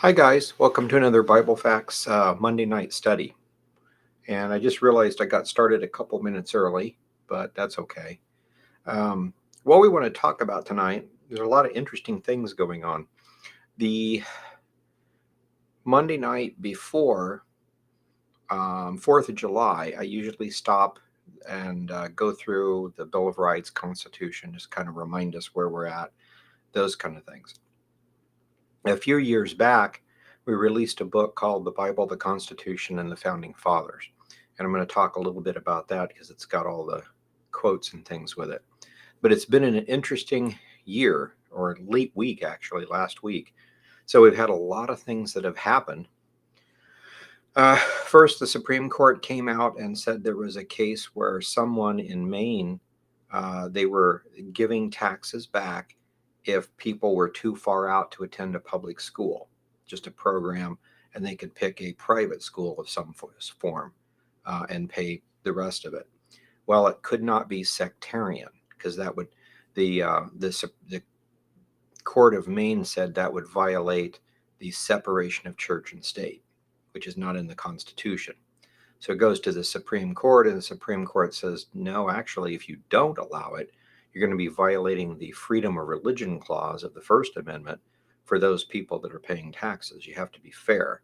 Hi, guys. Welcome to another Bible Facts Monday night study. And I just realized I got started a couple minutes early, but that's okay. Um, what we want to talk about tonight, there's a lot of interesting things going on. The Monday night before 4th of July, I usually stop and go through the Bill of Rights, Constitution, just kind of remind us where we're at, those kind of things. A few years back, we released a book called The Bible, the Constitution, and the Founding Fathers. And I'm going to talk a little bit about that because it's got all the quotes and things with it. But it's been an interesting year, or late week, actually, last week. So we've had a lot of things that have happened. First, the Supreme Court came out and said there was a case where someone in Maine, they were giving taxes back if people were too far out to attend a public school, just a program, and they could pick a private school of some form and pay the rest of it. Well, it could not be sectarian because that would the Court of Maine said that would violate the separation of church and state, which is not in the Constitution. So it goes to the Supreme Court, and the Supreme Court says, no, actually, if you don't allow it, you're going to be violating the freedom of religion clause of the First Amendment for those people that are paying taxes. You have to be fair.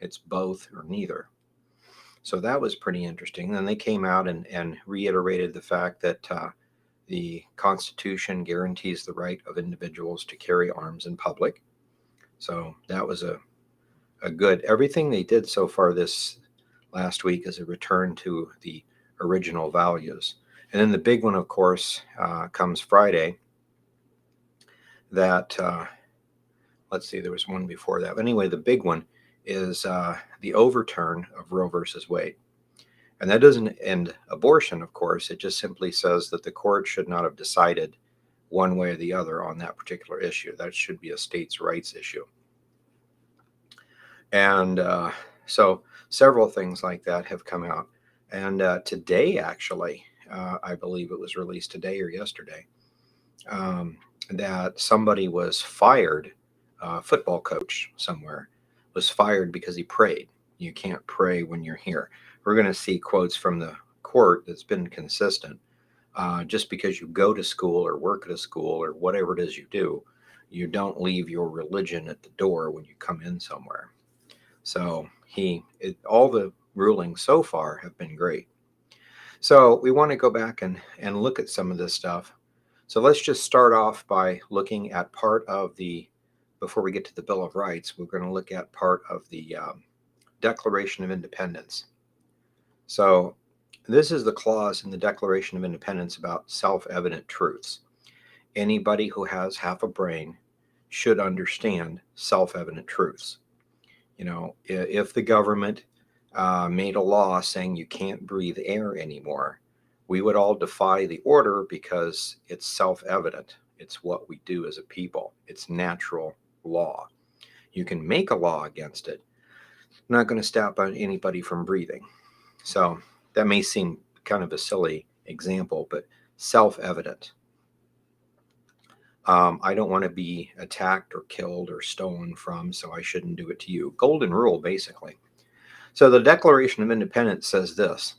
It's both or neither. So that was pretty interesting. Then they came out and reiterated the fact that the Constitution guarantees the right of individuals to carry arms in public. So that was a good, everything they did so far this last week is a return to the original values. And then the big one, of course, comes Friday. That, let's see, there was one before that. But anyway, the big one is the overturn of Roe versus Wade. And that doesn't end abortion, of course. It just simply says that the court should not have decided one way or the other on that particular issue. That should be a states' rights issue. And so several things like that have come out. And today, actually, I believe it was released today or yesterday, that somebody was fired, football coach somewhere, was fired because he prayed. You can't pray when you're here. We're going to see quotes from the court that's been consistent. Just because you go to school or work at a school or whatever it is you do, you don't leave your religion at the door when you come in somewhere. So all the rulings so far have been great. So we want to go back and look at some of this stuff. So let's just start off by looking at before we get to the Bill of Rights, we're going to look at part of the Declaration of Independence. So this is the clause in the Declaration of Independence about self-evident truths. Anybody who has half a brain should understand self-evident truths. You know, if the government made a law saying you can't breathe air anymore, we would all defy the order because it's self-evident. It's what we do as a people. It's natural law. You can make a law against it. I'm not going to stop anybody from breathing. So that may seem kind of a silly example, but self-evident. I don't want to be attacked or killed or stolen from, so I shouldn't do it to you. Golden rule, basically. So the Declaration of Independence says this: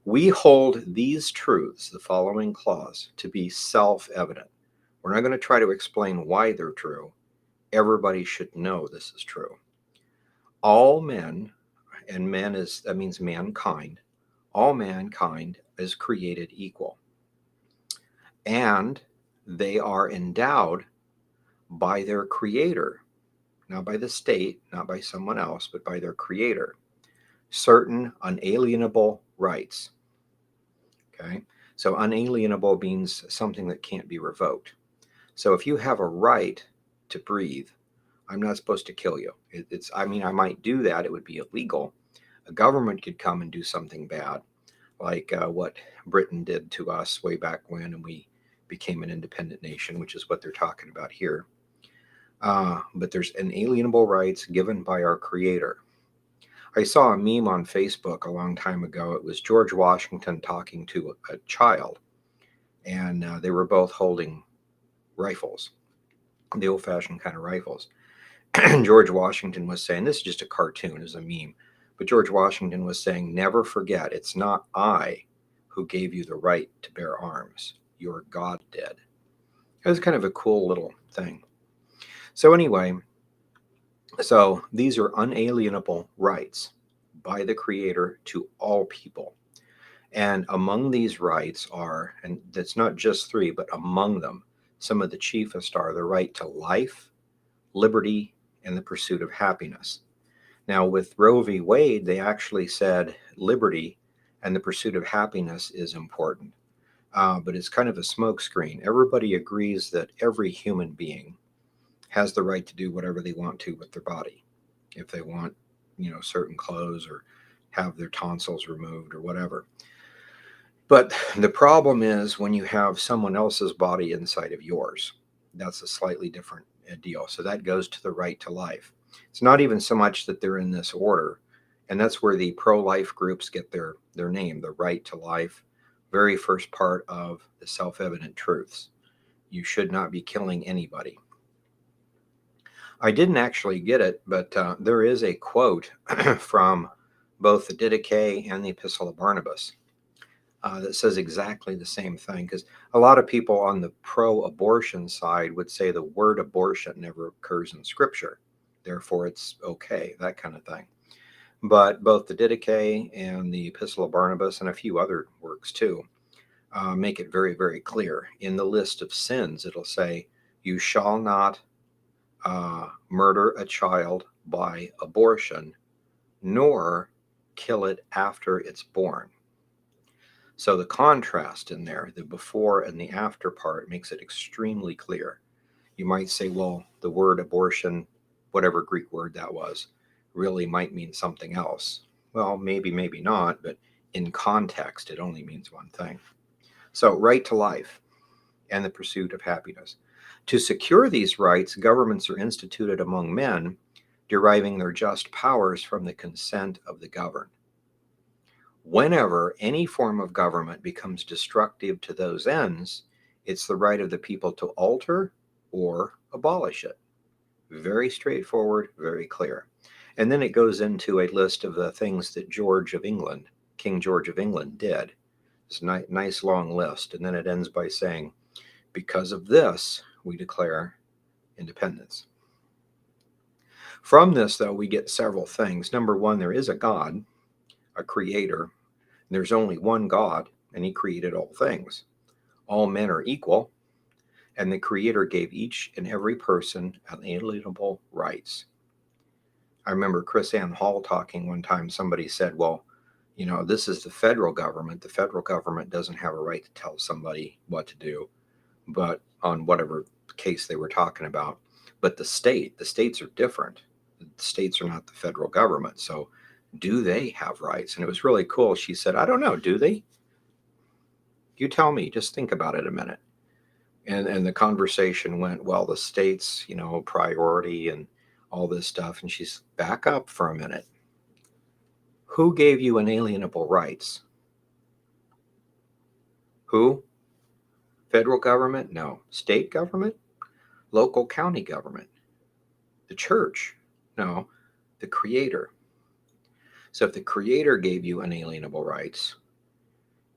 we hold these truths, the following clause, to be self-evident. We're not going to try to explain why they're true. Everybody should know this is true. All men, and that means mankind, all mankind is created equal. And they are endowed by their creator, not by the state, not by someone else, but by their creator, certain unalienable rights. Okay, so unalienable means something that can't be revoked. So if you have a right to breathe, I'm not supposed to kill you. I might do that. It would be illegal. A government could come and do something bad, like what Britain did to us way back when, and we became an independent nation, which is what they're talking about here. But there's inalienable rights given by our Creator. I saw a meme on Facebook a long time ago. It was George Washington talking to a child, and they were both holding rifles, the old-fashioned kind of rifles. George Washington was saying, this is just a cartoon, is a meme, but George Washington was saying, never forget, it's not I who gave you the right to bear arms. Your God did. It was kind of a cool little thing. So anyway, so these are unalienable rights by the Creator to all people. And among these rights are, and that's not just three, but among them, some of the chiefest are the right to life, liberty, and the pursuit of happiness. Now, with Roe v. Wade, they actually said liberty and the pursuit of happiness is important. But it's kind of a smokescreen. Everybody agrees that every human being has the right to do whatever they want to with their body. If they want, certain clothes or have their tonsils removed or whatever. But the problem is when you have someone else's body inside of yours, that's a slightly different deal. So that goes to the right to life. It's not even so much that they're in this order. And that's where the pro-life groups get their name, the right to life. Very first part of the self-evident truths. You should not be killing anybody. I didn't actually get it, but there is a quote from both the Didache and the Epistle of Barnabas that says exactly the same thing. Because a lot of people on the pro-abortion side would say the word abortion never occurs in Scripture, therefore it's okay, that kind of thing. But both the Didache and the Epistle of Barnabas and a few other works too make it very, very clear. In the list of sins, it'll say, you shall not murder a child by abortion, nor kill it after it's born. So the contrast in there, the before and the after part, makes it extremely clear. You might say, well, the word abortion, whatever Greek word that was, really might mean something else. Well, maybe, maybe not, but in context, it only means one thing. So, right to life and the pursuit of happiness. To secure these rights, governments are instituted among men, deriving their just powers from the consent of the governed. Whenever any form of government becomes destructive to those ends, it's the right of the people to alter or abolish it. Very straightforward, very clear. And then it goes into a list of the things that King George of England did. It's a nice long list. And then it ends by saying, because of this, we declare independence. From this, though, we get several things. Number one, there is a God, a creator. There's only one God, and he created all things. All men are equal, and the Creator gave each and every person unalienable rights. I remember Chris Ann Hall talking one time. Somebody said, well, this is the federal government. The federal government doesn't have a right to tell somebody what to do, but on whatever case they were talking about. But the states are different. The states are not the federal government. So do they have rights? And it was really cool. She said, I don't know. Do they? You tell me. Just think about it a minute. And the conversation went, well, the states, priority and all this stuff. And she's, back up for a minute. Who gave you inalienable rights? Who? Federal government? No. State government? Local county government? The church? No. The Creator. So if the Creator gave you inalienable rights,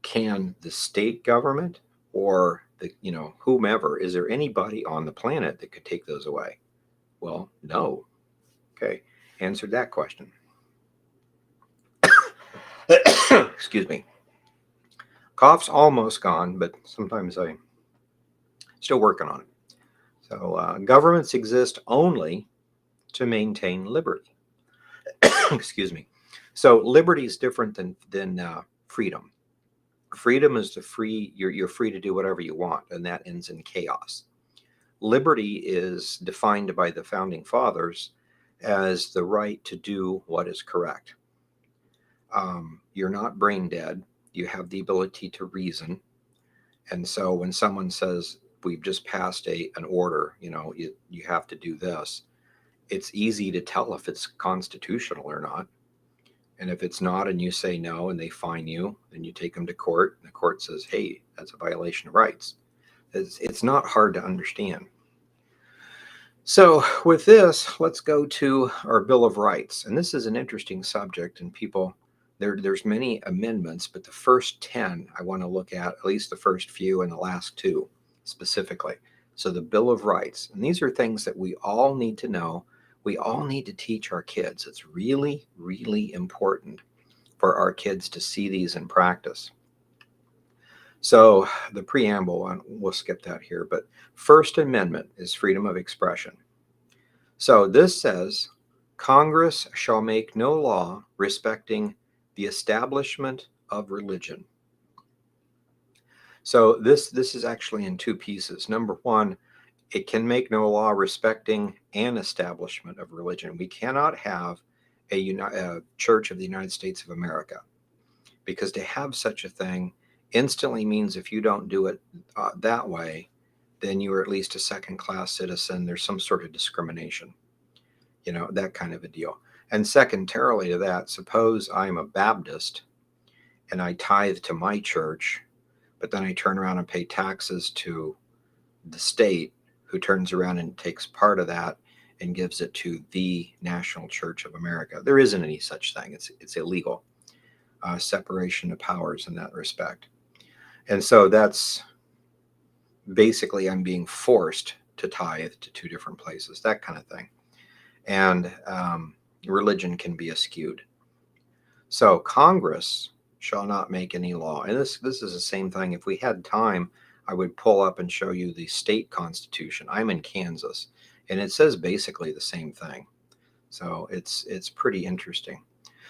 can the state government or whomever, is there anybody on the planet that could take those away? Well, no. Okay. Answered that question. Excuse me. Cough's almost gone, but sometimes I'm still working on it. So governments exist only to maintain liberty. Excuse me. So liberty is different than freedom. Freedom is you're free to do whatever you want, and that ends in chaos. Liberty is defined by the founding fathers as the right to do what is correct. You're not brain dead. You have the ability to reason. And so when someone says, we've just passed an order, you have to do this, it's easy to tell if it's constitutional or not. And if it's not, and you say no, and they fine you, then you take them to court, and the court says, hey, that's a violation of rights. It's not hard to understand. So with this, let's go to our Bill of Rights. And this is an interesting subject, and people, there's many amendments, but the first 10 I want to look at least the first few and the last two specifically. So the Bill of Rights, and these are things that we all need to know. We all need to teach our kids. It's really, really important for our kids to see these in practice. So the preamble, we'll skip that here, but First Amendment is freedom of expression. So this says, Congress shall make no law respecting the establishment of religion. So this is actually in two pieces. Number one, it can make no law respecting an establishment of religion. We cannot have a Church of the United States of America, because to have such a thing instantly means if you don't do it that way, then you are at least a second-class citizen. There's some sort of discrimination, that kind of a deal. And secondarily to that, suppose I'm a Baptist and I tithe to my church, but then I turn around and pay taxes to the state, who turns around and takes part of that and gives it to the National Church of America. There isn't any such thing. It's illegal. Separation of powers in that respect. And so that's basically, I'm being forced to tithe to two different places, that kind of thing. And religion can be askewed. So Congress shall not make any law. And this is the same thing. If we had time, I would pull up and show you the state constitution. I'm in Kansas, and it says basically the same thing. So it's pretty interesting.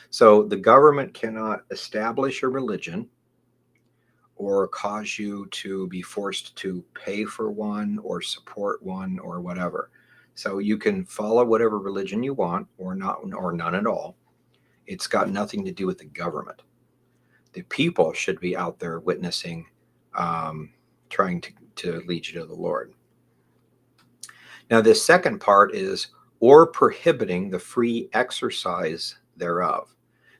So the government cannot establish a religion or cause you to be forced to pay for one or support one or whatever. So you can follow whatever religion you want, or not, or none at all. It's got nothing to do with the government. The people should be out there witnessing, trying to lead you to the Lord. Now, this second part is, or prohibiting the free exercise thereof.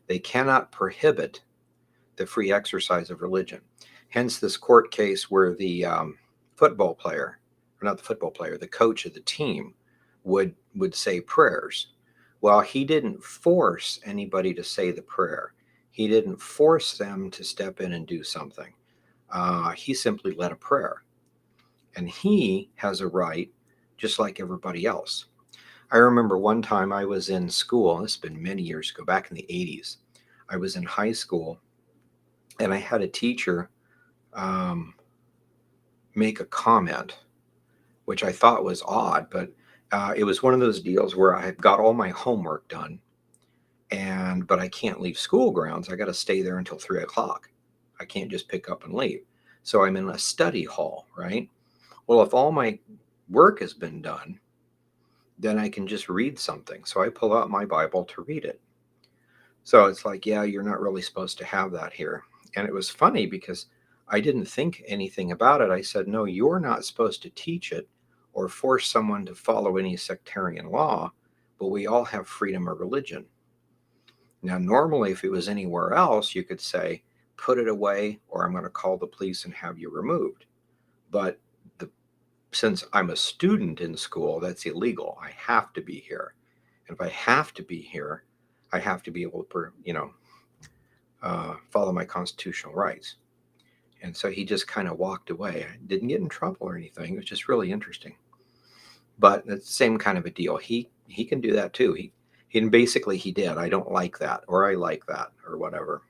They cannot prohibit the free exercise of religion. Hence this court case where the football player, or not the football player, the coach of the team would say prayers. Well, he didn't force anybody to say the prayer. He didn't force them to step in and do something. He simply led a prayer. And he has a right just like everybody else. I remember one time I was in school, this has been many years ago, back in the 80s. I was in high school, and I had a teacher make a comment, which I thought was odd, but it was one of those deals where I had got all my homework done, but I can't leave school grounds. I got to stay there until 3 o'clock. I can't just pick up and leave. So I'm in a study hall, right? Well, if all my work has been done, then I can just read something. So I pull out my Bible to read it. So it's like, yeah, you're not really supposed to have that here. And it was funny because I didn't think anything about it. I said, no, you're not supposed to teach it or force someone to follow any sectarian law, but we all have freedom of religion. Now, normally, if it was anywhere else, you could say, put it away, or I'm going to call the police and have you removed. But since I'm a student in school, that's illegal. I have to be here. And if I have to be here, I have to be able to, follow my constitutional rights. And so he just kind of walked away. I didn't get in trouble or anything. It was just really interesting. But it's the same kind of a deal. He can do that too. And basically he did. I don't like that, or I like that, or whatever.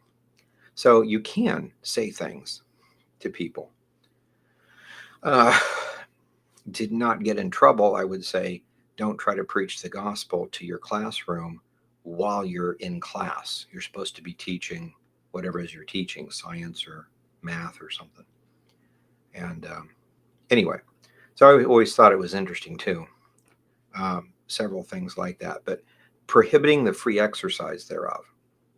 So you can say things to people. Did not get in trouble, I would say, don't try to preach the gospel to your classroom while you're in class. You're supposed to be teaching whatever it is you're teaching, science or math or something. And anyway, so I always thought it was interesting too. Several things like that, but prohibiting the free exercise thereof.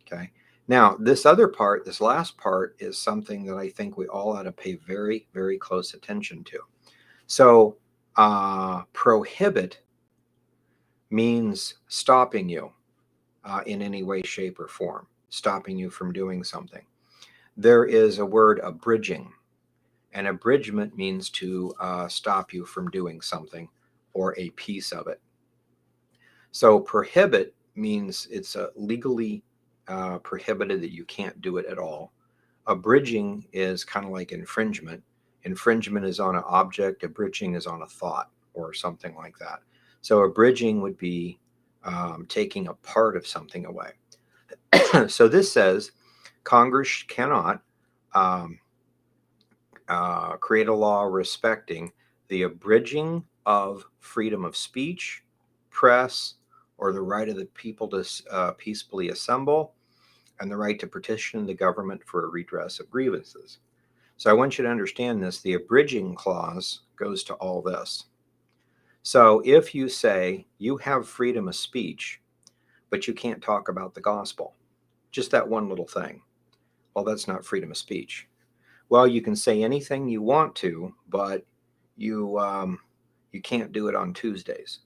Okay. Now, this last part is something that I think we all ought to pay very, very close attention to. So, prohibit means stopping you in any way, shape, or form, stopping you from doing something. There is a word, abridging. An abridgment means to stop you from doing something or a piece of it. So prohibit means it's legally prohibited, that you can't do it at all. Abridging is kind of like infringement. Infringement is on an object, abridging is on a thought or something like that. So abridging would be taking a part of something away. So this says Congress cannot um, create a law respecting the abridging of freedom of speech, press, or the right of the people to peacefully assemble, and the right to petition the government for a redress of grievances. So I want you to understand this. The abridging clause goes to all this. So if you say you have freedom of speech, but you can't talk about the gospel, just that one little thing, well, that's not freedom of speech. Well, you can say anything you want to, but you can't do it on Tuesdays.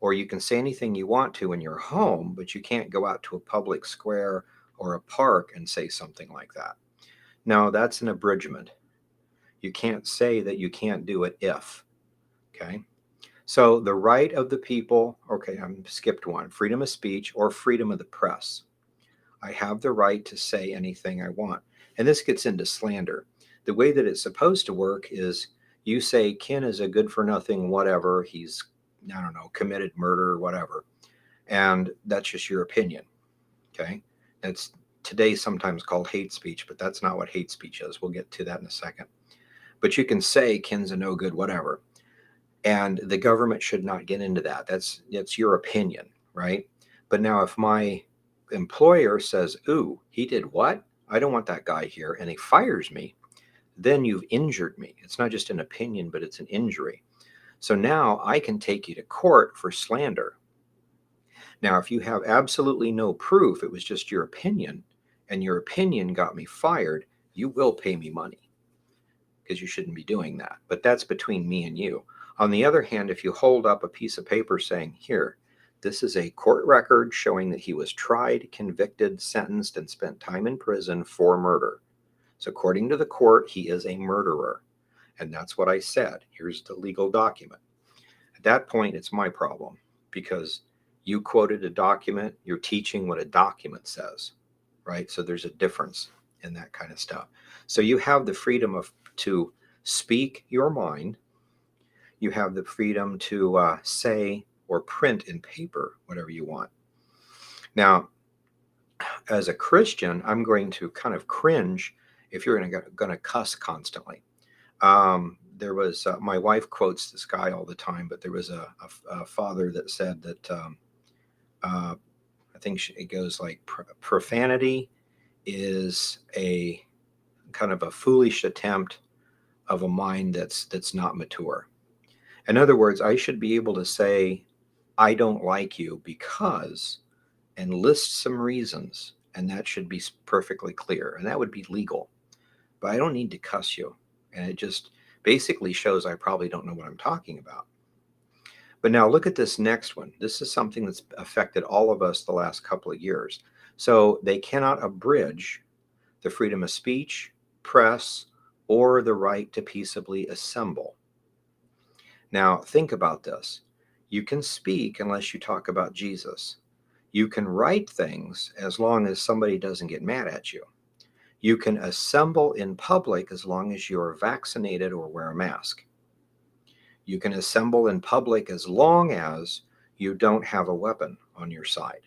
Or you can say anything you want to in your home, but you can't go out to a public square or a park and say something like that. No, that's an abridgment. You can't say that you can't do it if. Okay. So the right of the people, okay, I skipped one, freedom of speech or freedom of the press. I have the right to say anything I want. And this gets into slander. The way that it's supposed to work is you say Ken is a good for nothing, whatever. He's, I don't know, committed murder or whatever. And that's just your opinion. Okay. It's today sometimes called hate speech, but that's not what hate speech is. We'll get to that in a second. But you can say Ken's a no good, whatever. And the government should not get into that. That's your opinion, right? But now if my employer says, ooh, he did what? I don't want that guy here, and he fires me, then you've injured me. It's not just an opinion, but it's an injury. So now I can take you to court for slander. Now, if you have absolutely no proof, it was just your opinion, and your opinion got me fired, you will pay me money because you shouldn't be doing that. But that's between me and you. On the other hand, if you hold up a piece of paper saying, here, this is a court record showing that he was tried, convicted, sentenced, and spent time in prison for murder. So according to the court, he is a murderer. And that's what I said. Here's the legal document. At that point, it's my problem because you quoted a document, you're teaching what a document says, right? So there's a difference in that kind of stuff. So you have the freedom to speak your mind. You have the freedom to say or print in paper whatever you want. Now, as a Christian, I'm going to kind of cringe if you're going to cuss constantly. There was my wife quotes this guy all the time, but there was a father that said that I think it goes like profanity is a kind of a foolish attempt of a mind that's not mature. In other words, I should be able to say, I don't like you because, and list some reasons, and that should be perfectly clear, and that would be legal. But I don't need to cuss you, and it just basically shows I probably don't know what I'm talking about. But now look at this next one. This is something that's affected all of us the last couple of years. So they cannot abridge the freedom of speech, press, or the right to peaceably assemble. Now, think about this. You can speak unless you talk about Jesus. You can write things as long as somebody doesn't get mad at you. You can assemble in public as long as you're vaccinated or wear a mask. You can assemble in public as long as you don't have a weapon on your side.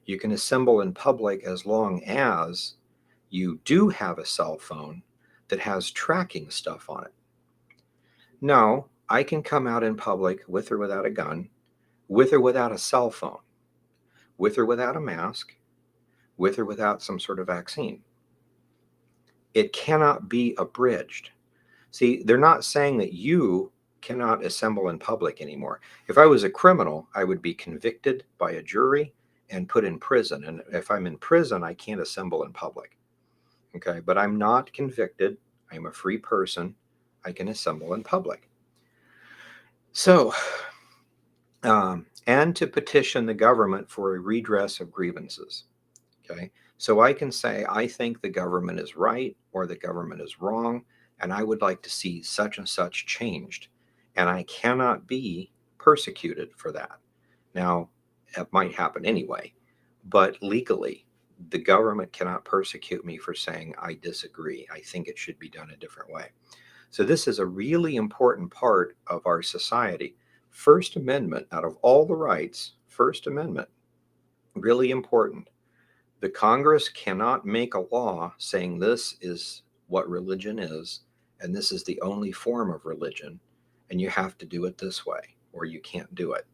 You can assemble in public as long as you do have a cell phone that has tracking stuff on it. No, I can come out in public with or without a gun, with or without a cell phone, with or without a mask, with or without some sort of vaccine. It cannot be abridged. See, they're not saying that you cannot assemble in public anymore. If I was a criminal, I would be convicted by a jury and put in prison. And if I'm in prison, I can't assemble in public. Okay, but I'm not convicted. I'm a free person. I can assemble in public. So, and to petition the government for a redress of grievances. Okay, so I can say, I think the government is right or the government is wrong, and I would like to see such and such changed. and I cannot be persecuted for that. Now, it might happen anyway, but legally, the government cannot persecute me for saying I disagree. I think it should be done a different way. So, this is a really important part of our society. First Amendment, out of all the rights, First Amendment, really important. The Congress cannot make a law saying this is what religion is, and this is the only form of religion, and you have to do it this way, or you can't do it,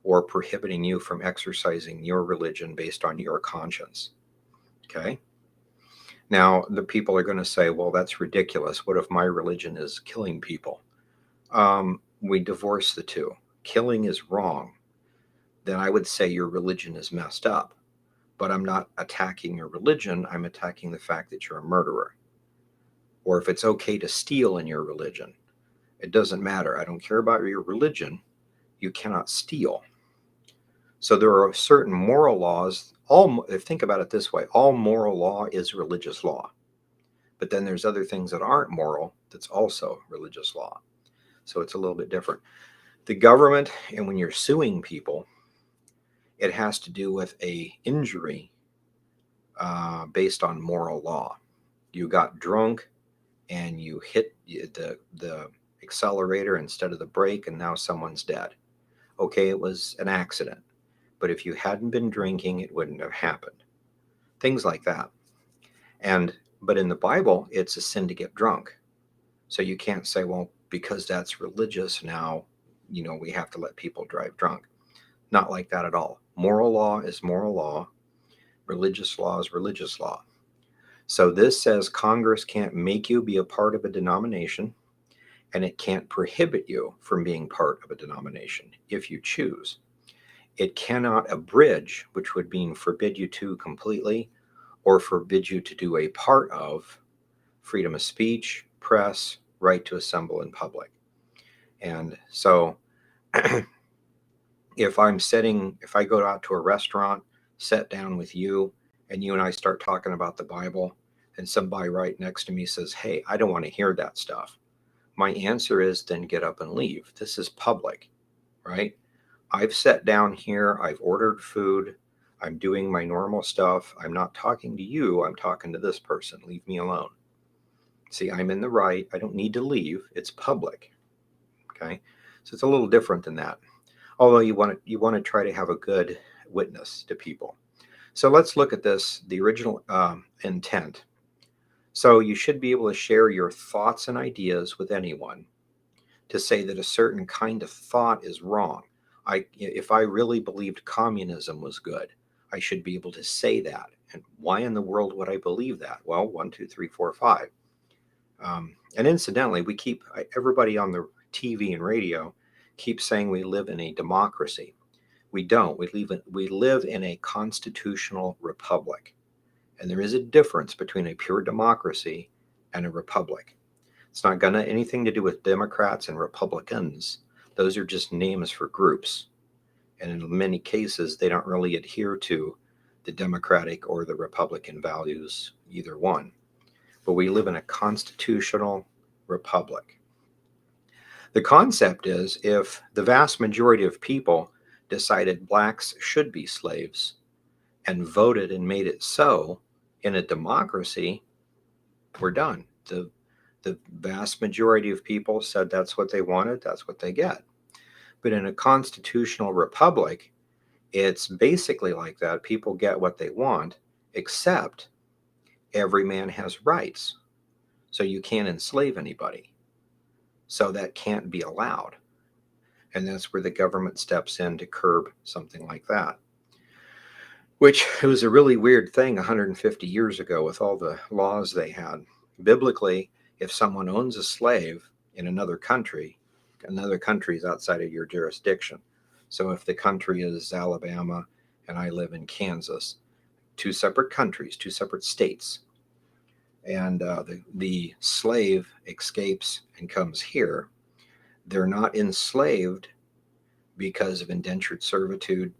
or prohibiting you from exercising your religion based on your conscience. Okay? Now, the people are going to say, well, that's ridiculous. What if my religion is killing people? We divorce the two. Killing is wrong. Then I would say your religion is messed up. But I'm not attacking your religion. I'm attacking the fact that you're a murderer. Or if it's okay to steal in your religion, it doesn't matter. I don't care about your religion. You cannot steal. So there are certain moral laws. Think about it this way, all moral law is religious law. But then there's other things that aren't moral that's also religious law. So it's a little bit different. The government, and when you're suing people, it has to do with a injury based on moral law. You got drunk and you hit the accelerator instead of the brake, and now someone's dead. Okay, it was an accident. But if you hadn't been drinking, it wouldn't have happened. Things like that. But in the Bible, it's a sin to get drunk. So you can't say, well, because that's religious now, we have to let people drive drunk. Not like that at all. Moral law is moral law. Religious law is religious law. So this says Congress can't make you be a part of a denomination, and it can't prohibit you from being part of a denomination if you choose. It cannot abridge, which would mean forbid you to completely, or forbid you to do a part of freedom of speech, press, right to assemble in public. And so if I go out to a restaurant, sit down with you, and you and I start talking about the Bible, and somebody right next to me says, hey, I don't want to hear that stuff. My answer is then get up and leave. This is public, right? I've sat down here, I've ordered food, I'm doing my normal stuff. I'm not talking to you, I'm talking to this person. Leave me alone. See, I'm in the right. I don't need to leave. It's public. Okay? So it's a little different than that. Although you want to try to have a good witness to people. So let's look at this, the original intent. So you should be able to share your thoughts and ideas with anyone. To say that a certain kind of thought is wrong. If I really believed communism was good, I should be able to say that. And why in the world would I believe that? Well, 1, 2, 3, 4, 5. And incidentally, everybody on the TV and radio keeps saying we live in a democracy. We don't. We live in a constitutional republic. And there is a difference between a pure democracy and a republic. It's not got anything to do with Democrats and Republicans. Those are just names for groups. And in many cases, they don't really adhere to the Democratic or the Republican values, either one. But we live in a constitutional republic. The concept is if the vast majority of people decided blacks should be slaves and voted and made it so in a democracy, we're done. The vast majority of people said that's what they wanted, that's what they get. But in a constitutional republic, it's basically like that. People get what they want, except every man has rights. So you can't enslave anybody. So that can't be allowed. And that's where the government steps in to curb something like that. Which was a really weird thing 150 years ago with all the laws they had. Biblically, if someone owns a slave in another country is outside of your jurisdiction. So if the country is Alabama and I live in Kansas, two separate countries, two separate states, and the slave escapes and comes here, they're not enslaved because of indentured servitude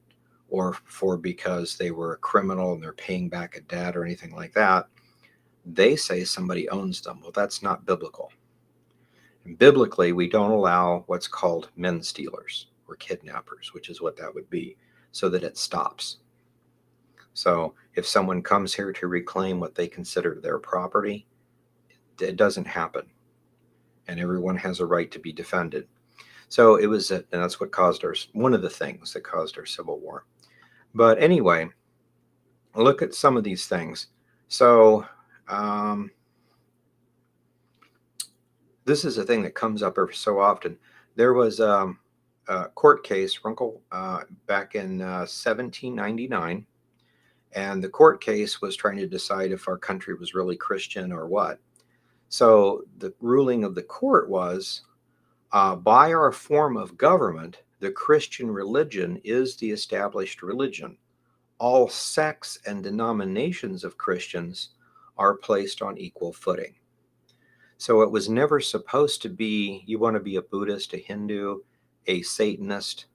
or because they were a criminal and they're paying back a debt or anything like that. They say somebody owns them. Well, that's not biblical. Biblically, we don't allow what's called men stealers or kidnappers, which is what that would be, so that it stops. So if someone comes here to reclaim what they consider their property, it doesn't happen. And everyone has a right to be defended. So it was, and that's what caused one of the things that caused our Civil War. But anyway, look at some of these things. So this is a thing that comes up every so often. There was a court case, Runkle, back in 1799. And the court case was trying to decide if our country was really Christian or what. So the ruling of the court was, by our form of government, the Christian religion is the established religion. All sects and denominations of Christians are placed on equal footing. So it was never supposed to be, you want to be a Buddhist, a Hindu, a Satanist.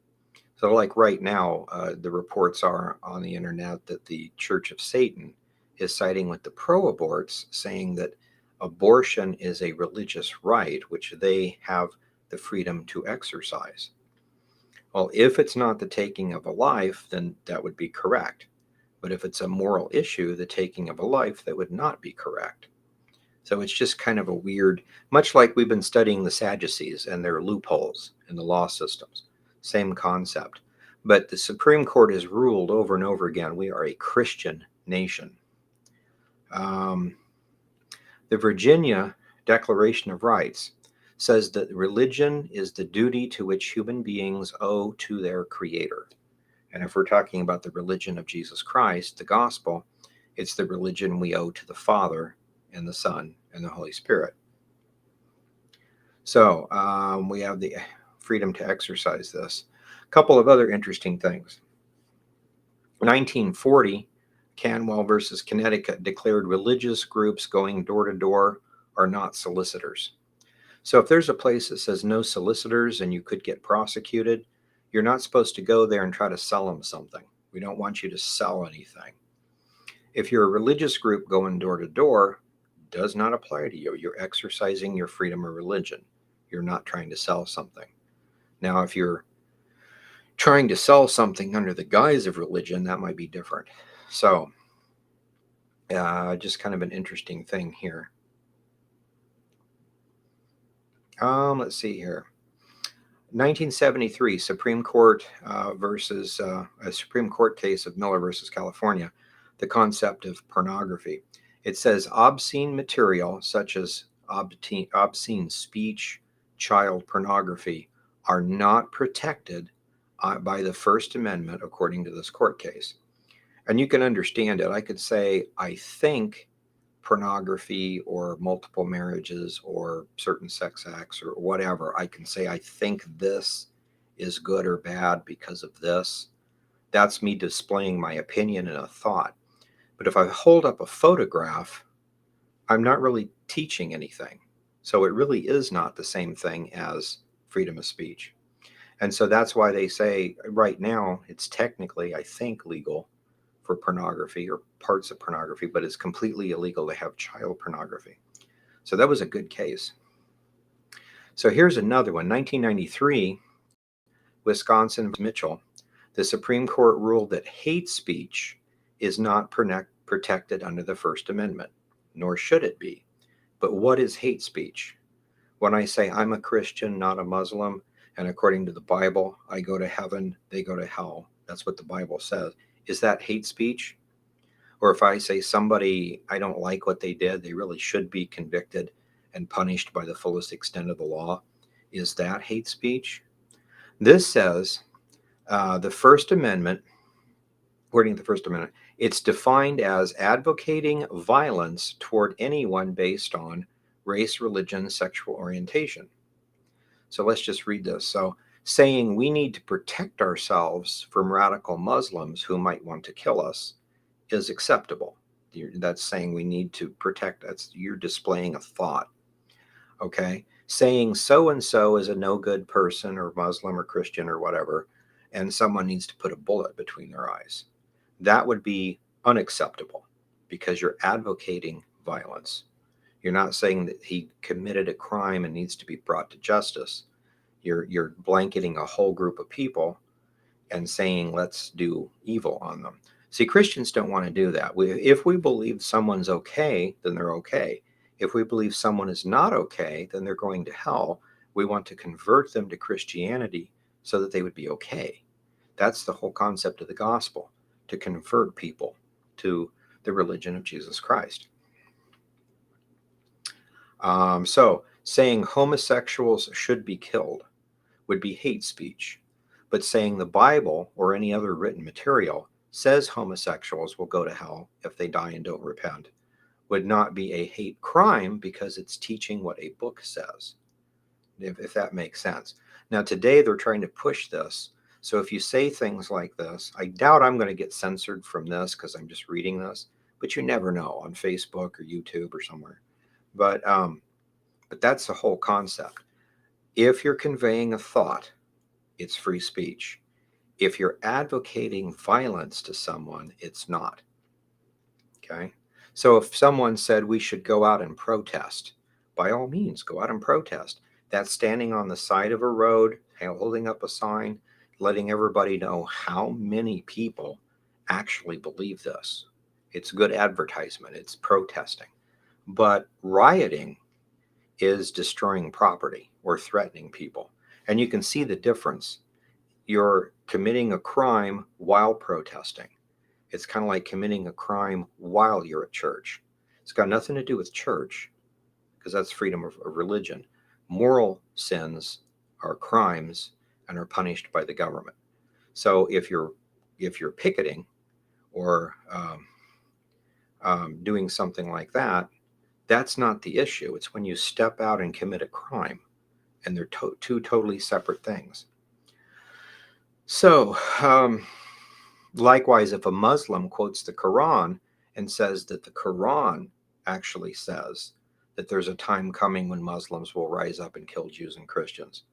So like right now, the reports are on the internet that the Church of Satan is siding with the pro-aborts, saying that abortion is a religious right, which they have the freedom to exercise. Well, if it's not the taking of a life, then that would be correct. But if it's a moral issue, the taking of a life, that would not be correct. So it's just kind of a weird, much like we've been studying the Sadducees and their loopholes in the law systems. Same concept. But the Supreme Court has ruled over and over again, we are a Christian nation. The Virginia Declaration of Rights says that religion is the duty to which human beings owe to their Creator. And if we're talking about the religion of Jesus Christ, the gospel, it's the religion we owe to the Father and the Son and the Holy Spirit. So we have the freedom to exercise this. A couple of other interesting things. 1940, Canwell versus Connecticut declared religious groups going door to door are not solicitors. So if there's a place that says no solicitors and you could get prosecuted, you're not supposed to go there and try to sell them something. We don't want you to sell anything. If you're a religious group going door to door, does not apply to you. You're exercising your freedom of religion. You're not trying to sell something. Now, if you're trying to sell something under the guise of religion, that might be different. So, just kind of an interesting thing here. Let's see here. 1973 Supreme Court versus a Supreme Court case of Miller versus California, the concept of pornography. It says obscene material such as obscene speech, child pornography are not protected by the First Amendment according to this court case. And you can understand it. I could say, I think pornography or multiple marriages or certain sex acts or whatever, I can say, I think this is good or bad because of this. That's me displaying my opinion and a thought. But if I hold up a photograph, I'm not really teaching anything. So it really is not the same thing as freedom of speech. And so that's why they say right now it's technically, I think, legal for pornography or parts of pornography, but it's completely illegal to have child pornography. So that was a good case. So here's another one. 1993, Wisconsin Mitchell. The Supreme Court ruled that hate speech is not protected under the First Amendment, nor should it be. But what is hate speech? When I say I'm a Christian, not a Muslim, and according to the Bible, I go to heaven, they go to hell. That's what the Bible says. Is that hate speech? Or if I say somebody, I don't like what they did, they really should be convicted and punished by the fullest extent of the law, is that hate speech? This says the First Amendment, according to the First Amendment, it's defined as advocating violence toward anyone based on race, religion, sexual orientation. So let's just read this. So saying we need to protect ourselves from radical Muslims who might want to kill us is acceptable. That's saying we need to protect. You're displaying a thought. Okay. Saying so-and-so is a no good person or Muslim or Christian or whatever, and someone needs to put a bullet between their eyes. That would be unacceptable because you're advocating violence. You're not saying that he committed a crime and needs to be brought to justice. You're blanketing a whole group of people and saying, let's do evil on them. See, Christians don't want to do that. If we believe someone's okay, then they're okay. If we believe someone is not okay, then they're going to hell. We want to convert them to Christianity so that they would be okay. That's the whole concept of the gospel, to convert people to the religion of Jesus Christ. So saying homosexuals should be killed would be hate speech. But saying the Bible or any other written material says homosexuals will go to hell if they die and don't repent would not be a hate crime because it's teaching what a book says, if that makes sense. Now, today they're trying to push this. So if you say things like this, I doubt I'm going to get censored from this because I'm just reading this, but you never know on Facebook or YouTube or somewhere. But that's the whole concept. If you're conveying a thought, it's free speech. If you're advocating violence to someone, it's not. Okay? So if someone said we should go out and protest, by all means, go out and protest. That's standing on the side of a road, holding up a sign, letting everybody know how many people actually believe this. It's good advertisement. It's protesting. But rioting is destroying property or threatening people. And you can see the difference. You're committing a crime while protesting. It's kind of like committing a crime while you're at church. It's got nothing to do with church because that's freedom of religion. Moral sins are crimes and are punished by the government. So if you're picketing or doing something like that, that's not the issue. It's when you step out and commit a crime, and they're two totally separate things. So, likewise, if a Muslim quotes the Quran and says that the Quran actually says that there's a time coming when Muslims will rise up and kill Jews and Christians,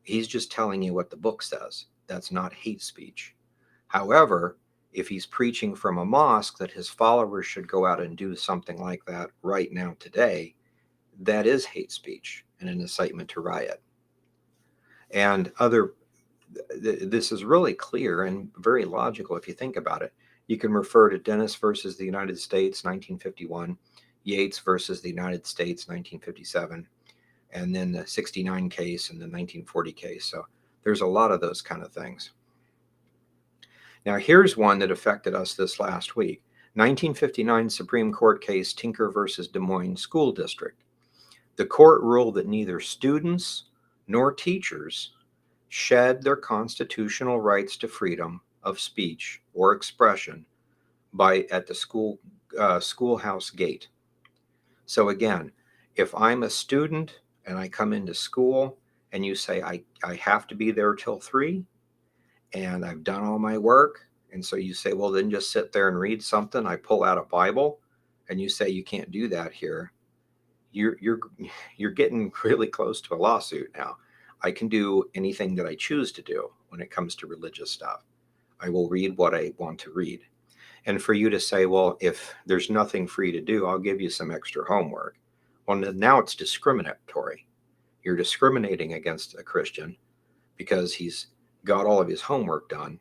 he's just telling you what the book says. That's not hate speech. However, if he's preaching from a mosque that his followers should go out and do something like that right now today, that is hate speech and an incitement to riot. And this is really clear and very logical if you think about it. You can refer to Dennis versus the United States, 1951, Yates versus the United States, 1957, and then the 69 case and the 1940 case. So there's a lot of those kind of things. Now, here's one that affected us this last week. 1959 Supreme Court case, Tinker versus Des Moines School District. The court ruled that neither students nor teachers shed their constitutional rights to freedom of speech or expression at the schoolhouse gate. So again, if I'm a student and I come into school and you say I have to be there till 3 and I've done all my work, and so you say, well, then just sit there and read something. I pull out a Bible and you say you can't do that here. You're getting really close to a lawsuit now. I can do anything that I choose to do when it comes to religious stuff. I will read what I want to read. And for you to say, well, if there's nothing for you to do, I'll give you some extra homework. Well, now it's discriminatory. You're discriminating against a Christian because he's got all of his homework done.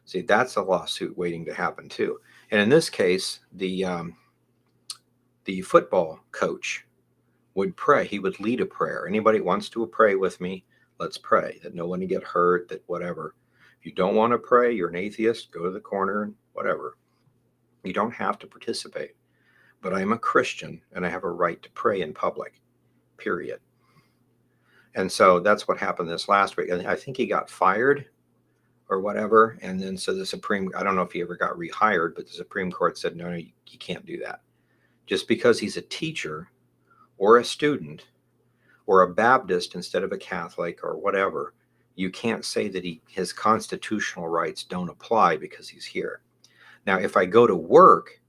See, that's a lawsuit waiting to happen too. And in this case, the football coach would pray. He would lead a prayer. Anybody wants to pray with me? Let's pray that no one get hurt, that whatever. If you don't want to pray, you're an atheist, go to the corner and whatever. You don't have to participate. But I'm a Christian and I have a right to pray in public, period. And so that's what happened this last week. And I think he got fired or whatever. And then so I don't know if he ever got rehired, but the Supreme Court said, no, you can't do that. Just because he's a teacher or a student or a Baptist instead of a Catholic or whatever, you can't say that his constitutional rights don't apply because he's here. Now, if I go to work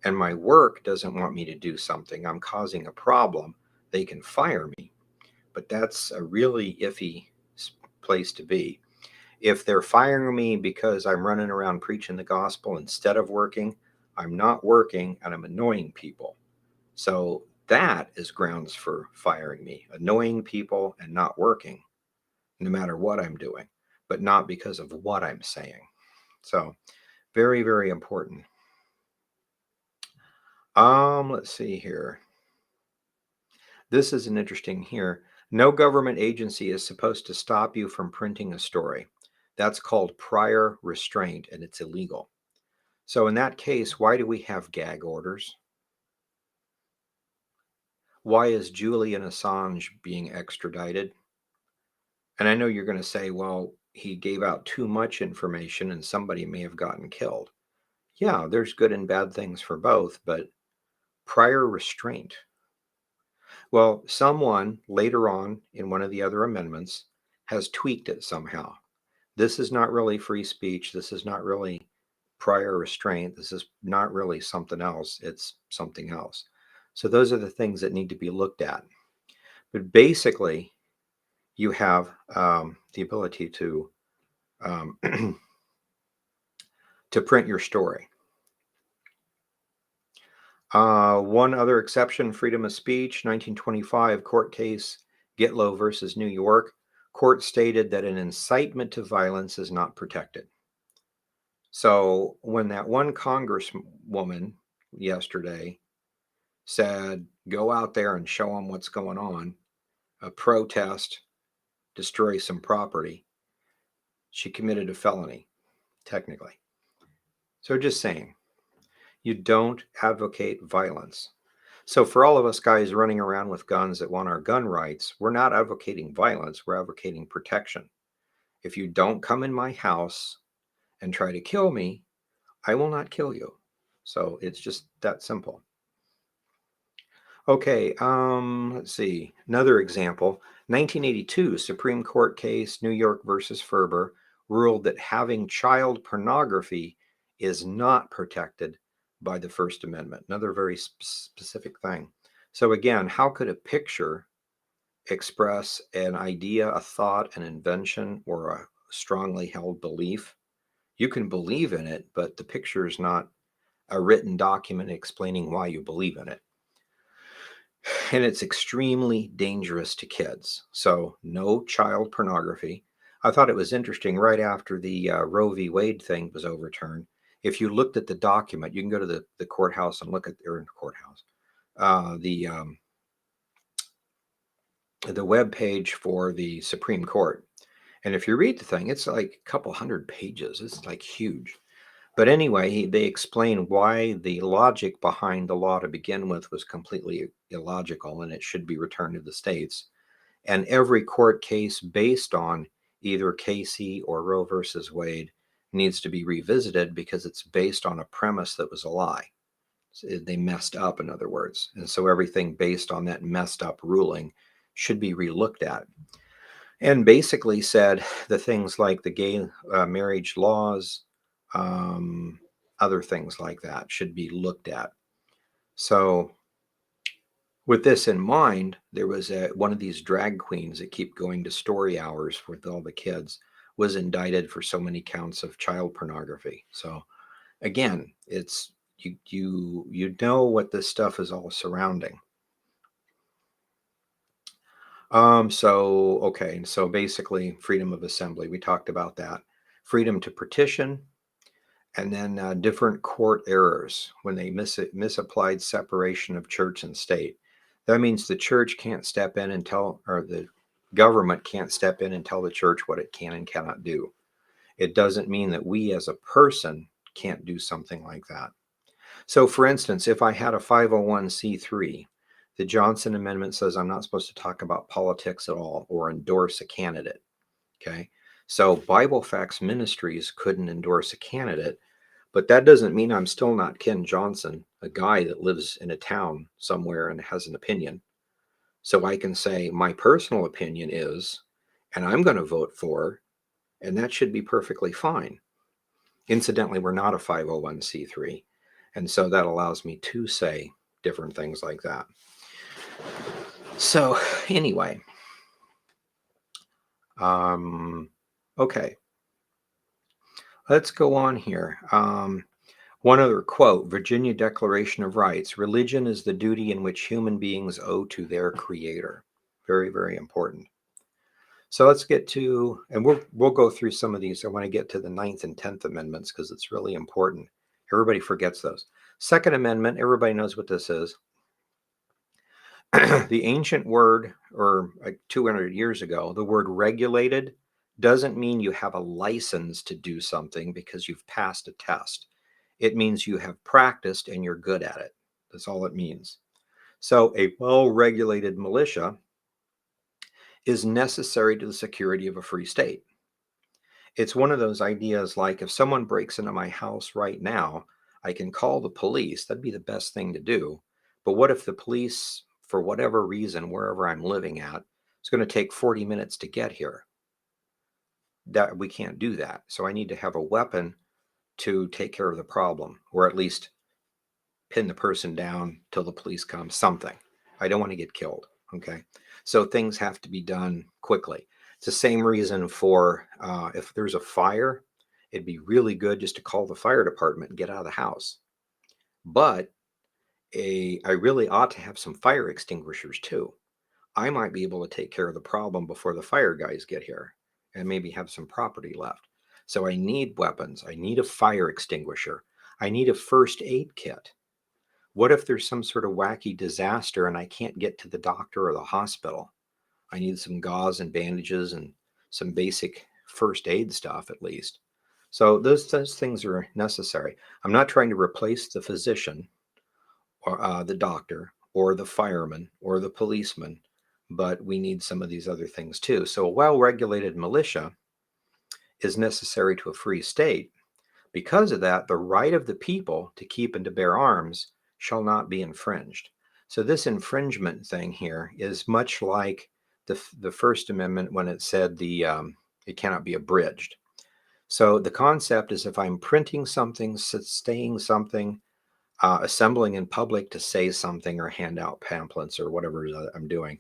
and my work doesn't want me to do something, I'm causing a problem, they can fire me. But that's a really iffy place to be. If they're firing me because I'm running around preaching the gospel instead of working, I'm not working and I'm annoying people. So That is grounds for firing me. Annoying people and not working, no matter what I'm doing, but not because of what I'm saying. So very, very important. Let's see here. This is an interesting here. No government agency is supposed to stop you from printing a story. That's called prior restraint, and it's illegal. So in that case, why do we have gag orders? Why is Julian Assange being extradited? And I know you're going to say, well, he gave out too much information and somebody may have gotten killed. Yeah, there's good and bad things for both, but prior restraint. Well, someone later on in one of the other amendments has tweaked it somehow. This is not really free speech. This is not really prior restraint. This is not really something else. It's something else. So those are the things that need to be looked at. But basically, you have the ability to to print your story. One other exception, freedom of speech, 1925 court case, Gitlow versus New York. Court stated that an incitement to violence is not protected. So when that one congresswoman yesterday said, go out there and show them what's going on, a protest, destroy some property, she committed a felony, technically. So just saying, you don't advocate violence. So for all of us guys running around with guns that want our gun rights, we're not advocating violence, we're advocating protection. If you don't come in my house and try to kill me, I will not kill you. So it's just that simple. Okay, let's see. Another example, 1982 Supreme Court case, New York versus Ferber, ruled that having child pornography is not protected by the First Amendment. Another very specific thing. So again, how could a picture express an idea, a thought, an invention, or a strongly held belief? You can believe in it, but the picture is not a written document explaining why you believe in it. And it's extremely dangerous to kids. So no child pornography. I thought it was interesting right after the Roe v. Wade thing was overturned. If you looked at the document, you can go to the courthouse and look at the courthouse, the web page for the Supreme Court. And if you read the thing, it's like a couple hundred pages. It's like huge. But anyway, they explain why the logic behind the law to begin with was completely illogical and it should be returned to the states. And every court case based on either Casey or Roe versus Wade needs to be revisited because it's based on a premise that was a lie. They messed up, in other words. And so everything based on that messed up ruling should be relooked at. And basically said the things like the gay marriage laws, other things like that should be looked at. So with this in mind, there was one of these drag queens that keep going to story hours with all the kids was indicted for so many counts of child pornography. So again, it's you know what this stuff is all surrounding. So basically freedom of assembly, we talked about that. Freedom to petition, and then different court errors when they misapplied separation of church and state. That means the church can't step in and tell, or the government can't step in and tell the church what it can and cannot do. It doesn't mean that we as a person can't do something like that. So for instance, if I had a 501c3, the Johnson Amendment says I'm not supposed to talk about politics at all or endorse a candidate. Okay. So Bible Facts Ministries couldn't endorse a candidate, but that doesn't mean I'm still not Ken Johnson, a guy that lives in a town somewhere and has an opinion. So I can say my personal opinion is, and I'm going to vote for, and that should be perfectly fine. Incidentally, we're not a 501c3. And so that allows me to say different things like that. So anyway, okay, let's go on here. One other quote, Virginia Declaration of Rights, religion is the duty in which human beings owe to their creator. Very, very important. So let's get to, and we'll go through some of these. I want to get to the 9th and 10th Amendments because it's really important. Everybody forgets those. Second Amendment, everybody knows what this is. The ancient word, or like 200 years ago, the word regulated doesn't mean you have a license to do something because you've passed a test. It means you have practiced and you're good at it. That's all it means. So a well-regulated militia is necessary to the security of a free state. It's one of those ideas like if someone breaks into my house right now, I can call the police. That'd be the best thing to do. But what if the police, for whatever reason, wherever I'm living at, it's going to take 40 minutes to get here? That we can't do that. So I need to have a weapon to take care of the problem, or at least pin the person down till the police come, something. I don't want to get killed. Okay. So things have to be done quickly. It's the same reason for if there's a fire, it'd be really good just to call the fire department and get out of the house. But I really ought to have some fire extinguishers too. I might be able to take care of the problem before the fire guys get here and maybe have some property left. So I need weapons. I need a fire extinguisher. I need a first aid kit. What if there's some sort of wacky disaster and I can't get to the doctor or the hospital? I need some gauze and bandages and some basic first aid stuff at least. So those things are necessary. I'm not trying to replace the physician or the doctor or the fireman or the policeman, but we need some of these other things too. So a well-regulated militia is necessary to a free state. Because of that, the right of the people to keep and to bear arms shall not be infringed. So this infringement thing here is much like the First Amendment when it said it cannot be abridged. So the concept is if I'm printing something, saying something, assembling in public to say something or hand out pamphlets or whatever I'm doing,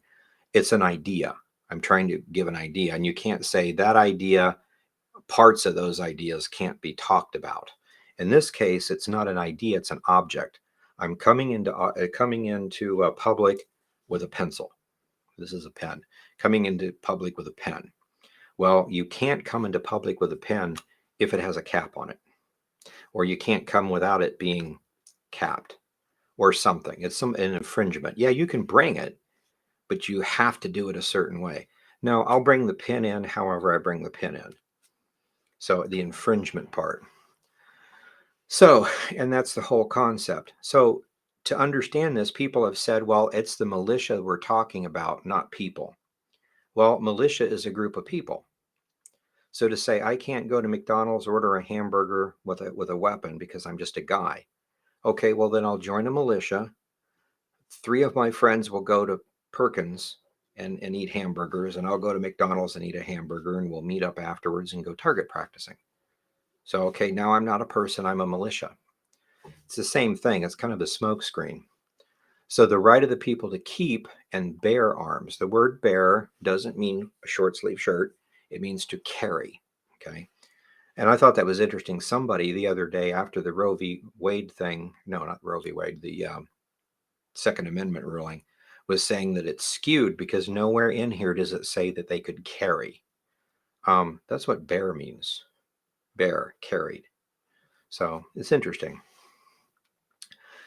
it's an idea. I'm trying to give an idea, and you can't say that idea, parts of those ideas can't be talked about. In this case, it's not an idea, it's an object. I'm coming into public with a pencil. This is a pen. Coming into public with a pen. Well, you can't come into public with a pen if it has a cap on it, or you can't come without it being capped or something. It's an infringement. Yeah, you can bring it, but you have to do it a certain way. No, I'll bring the pen in however I bring the pen in. So the infringement part. So, and that's the whole concept. So to understand this, people have said, well, it's the militia we're talking about, not people. Well, militia is a group of people. So to say I can't go to McDonald's, order a hamburger with a weapon because I'm just a guy. Okay, well then I'll join a militia. 3 of my friends will go to Perkins and eat hamburgers, and I'll go to McDonald's and eat a hamburger, and we'll meet up afterwards and go target practicing. So, okay, now I'm not a person, I'm a militia. It's the same thing. It's kind of a smokescreen. So the right of the people to keep and bear arms. The word bear doesn't mean a short sleeve shirt. It means to carry. Okay. And I thought that was interesting. Somebody the other day after the Roe v. Wade thing, no, not Roe v. Wade, the Second Amendment ruling, was saying that it's skewed because nowhere in here does it say that they could carry. That's what bear means. Bear, carried. So it's interesting.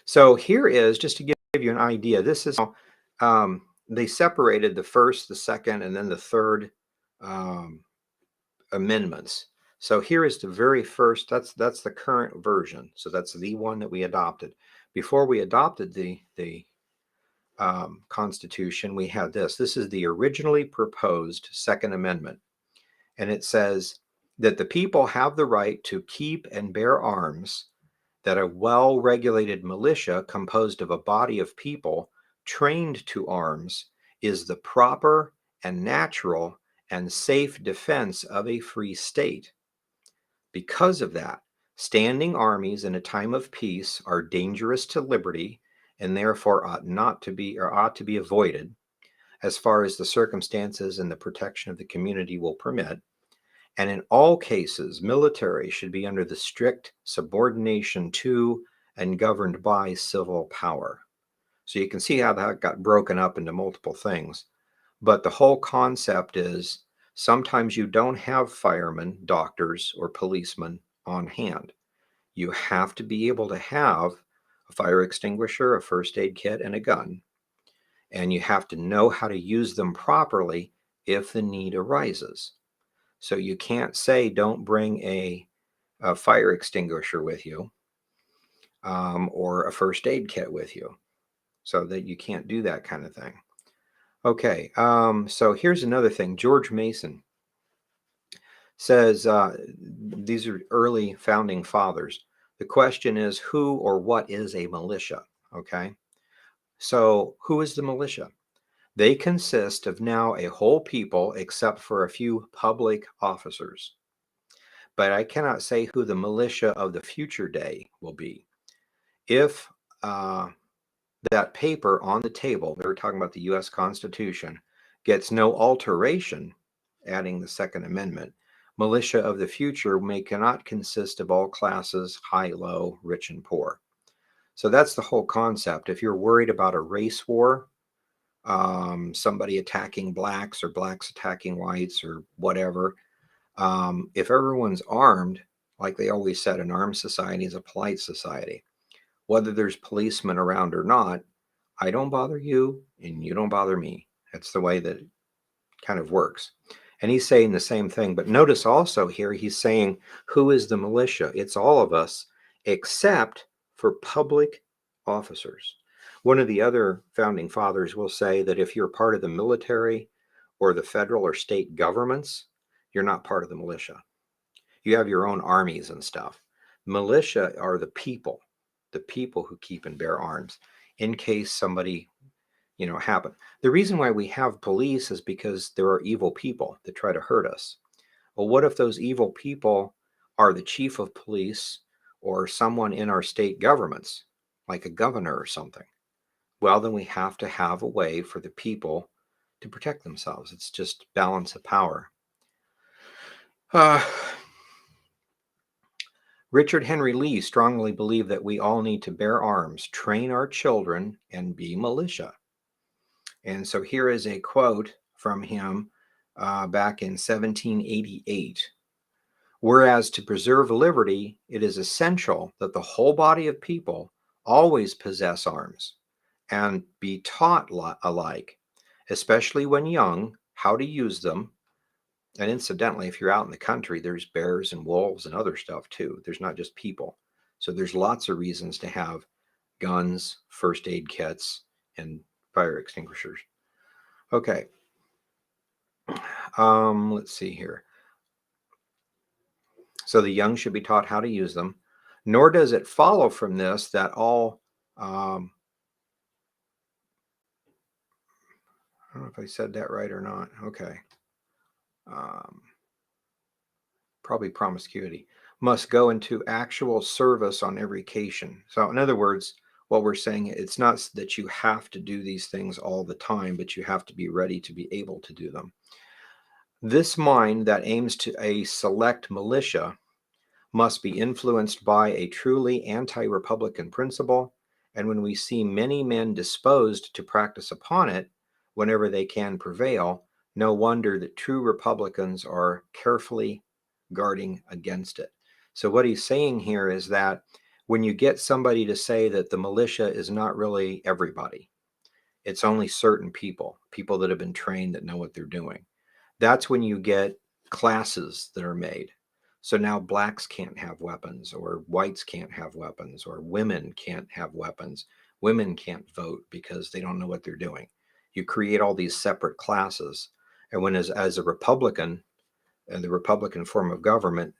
So here is, just to give you an idea, this is how they separated the first, the second, and then the third amendments. So here is the very first, that's the current version. So that's the one that we adopted. Before we adopted the Constitution, we had this. This is the originally proposed Second Amendment. And it says that the people have the right to keep and bear arms, that a well-regulated militia composed of a body of people trained to arms is the proper and natural and safe defense of a free state. Because of that, standing armies in a time of peace are dangerous to liberty and therefore ought to be avoided as far as the circumstances and the protection of the community will permit. And in all cases, military should be under the strict subordination to and governed by civil power. So you can see how that got broken up into multiple things. But the whole concept is sometimes you don't have firemen, doctors, or policemen on hand. You have to be able to have a fire extinguisher, a first aid kit, and a gun. And you have to know how to use them properly if the need arises. So you can't say don't bring a fire extinguisher with you or a first aid kit with you. So that you can't do that kind of thing. Okay, so here's another thing. George Mason says these are early founding fathers. The question is who or what is a militia? Okay, so who is the militia? They consist of now a whole people except for a few public officers. But I cannot say who the militia of the future day will be. If that paper on the table, they're talking about the US Constitution, gets no alteration, adding the Second Amendment, militia of the future cannot consist of all classes, high, low, rich, and poor. So that's the whole concept. If you're worried about a race war, somebody attacking blacks or blacks attacking whites or whatever, if everyone's armed, like they always said, an armed society is a polite society. Whether there's policemen around or not, I don't bother you and you don't bother me. That's the way that it kind of works. And he's saying the same thing. But notice also here, he's saying, who is the militia? It's all of us, except for public officers. One of the other founding fathers will say that if you're part of the military or the federal or state governments, you're not part of the militia. You have your own armies and stuff. Militia are the people who keep and bear arms in case somebody, happen. The reason why we have police is because there are evil people that try to hurt us. Well, what if those evil people are the chief of police or someone in our state governments, like a governor or something? Well, then we have to have a way for the people to protect themselves. It's just balance of power. Richard Henry Lee strongly believed that we all need to bear arms, train our children, and be militia. And so here is a quote from him back in 1788. Whereas to preserve liberty, it is essential that the whole body of people always possess arms and be taught alike, especially when young, how to use them. And incidentally, if you're out in the country, there's bears and wolves and other stuff too. There's not just people. So there's lots of reasons to have guns, first aid kits, and fire extinguishers. Okay. Let's see here. So the young should be taught how to use them. Nor does it follow from this that all, I don't know if I said that right or not. Okay. Probably promiscuity, must go into actual service on every occasion. So in other words, what we're saying, it's not that you have to do these things all the time, but you have to be ready to be able to do them. This mind that aims to a select militia must be influenced by a truly anti-republican principle, and when we see many men disposed to practice upon it whenever they can prevail, no wonder that true Republicans are carefully guarding against it. So what he's saying here is that when you get somebody to say that the militia is not really everybody, it's only certain people that have been trained that know what they're doing, that's when you get classes that are made. So now blacks can't have weapons, or whites can't have weapons, or women can't have weapons. Women can't vote because they don't know what they're doing. You create all these separate classes. And when as a Republican, and the Republican form of government,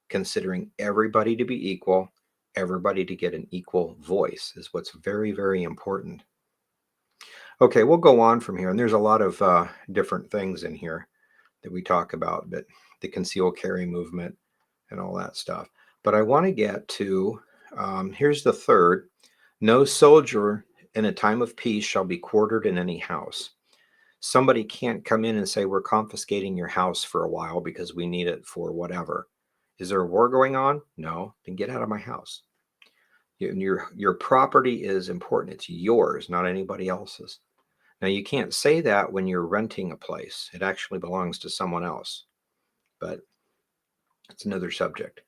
considering everybody to be equal, everybody to get an equal voice is what's very, very important. Okay, we'll go on from here. And there's a lot of different things in here that we talk about, but the concealed carry movement and all that stuff. But I want to get to, here's the third. No soldier in a time of peace shall be quartered in any house. Somebody can't come in and say, we're confiscating your house for a while because we need it for whatever. Is there a war going on? No. Then get out of my house. Your property is important. It's yours, not anybody else's. Now, you can't say that when you're renting a place. It actually belongs to someone else. But it's another subject.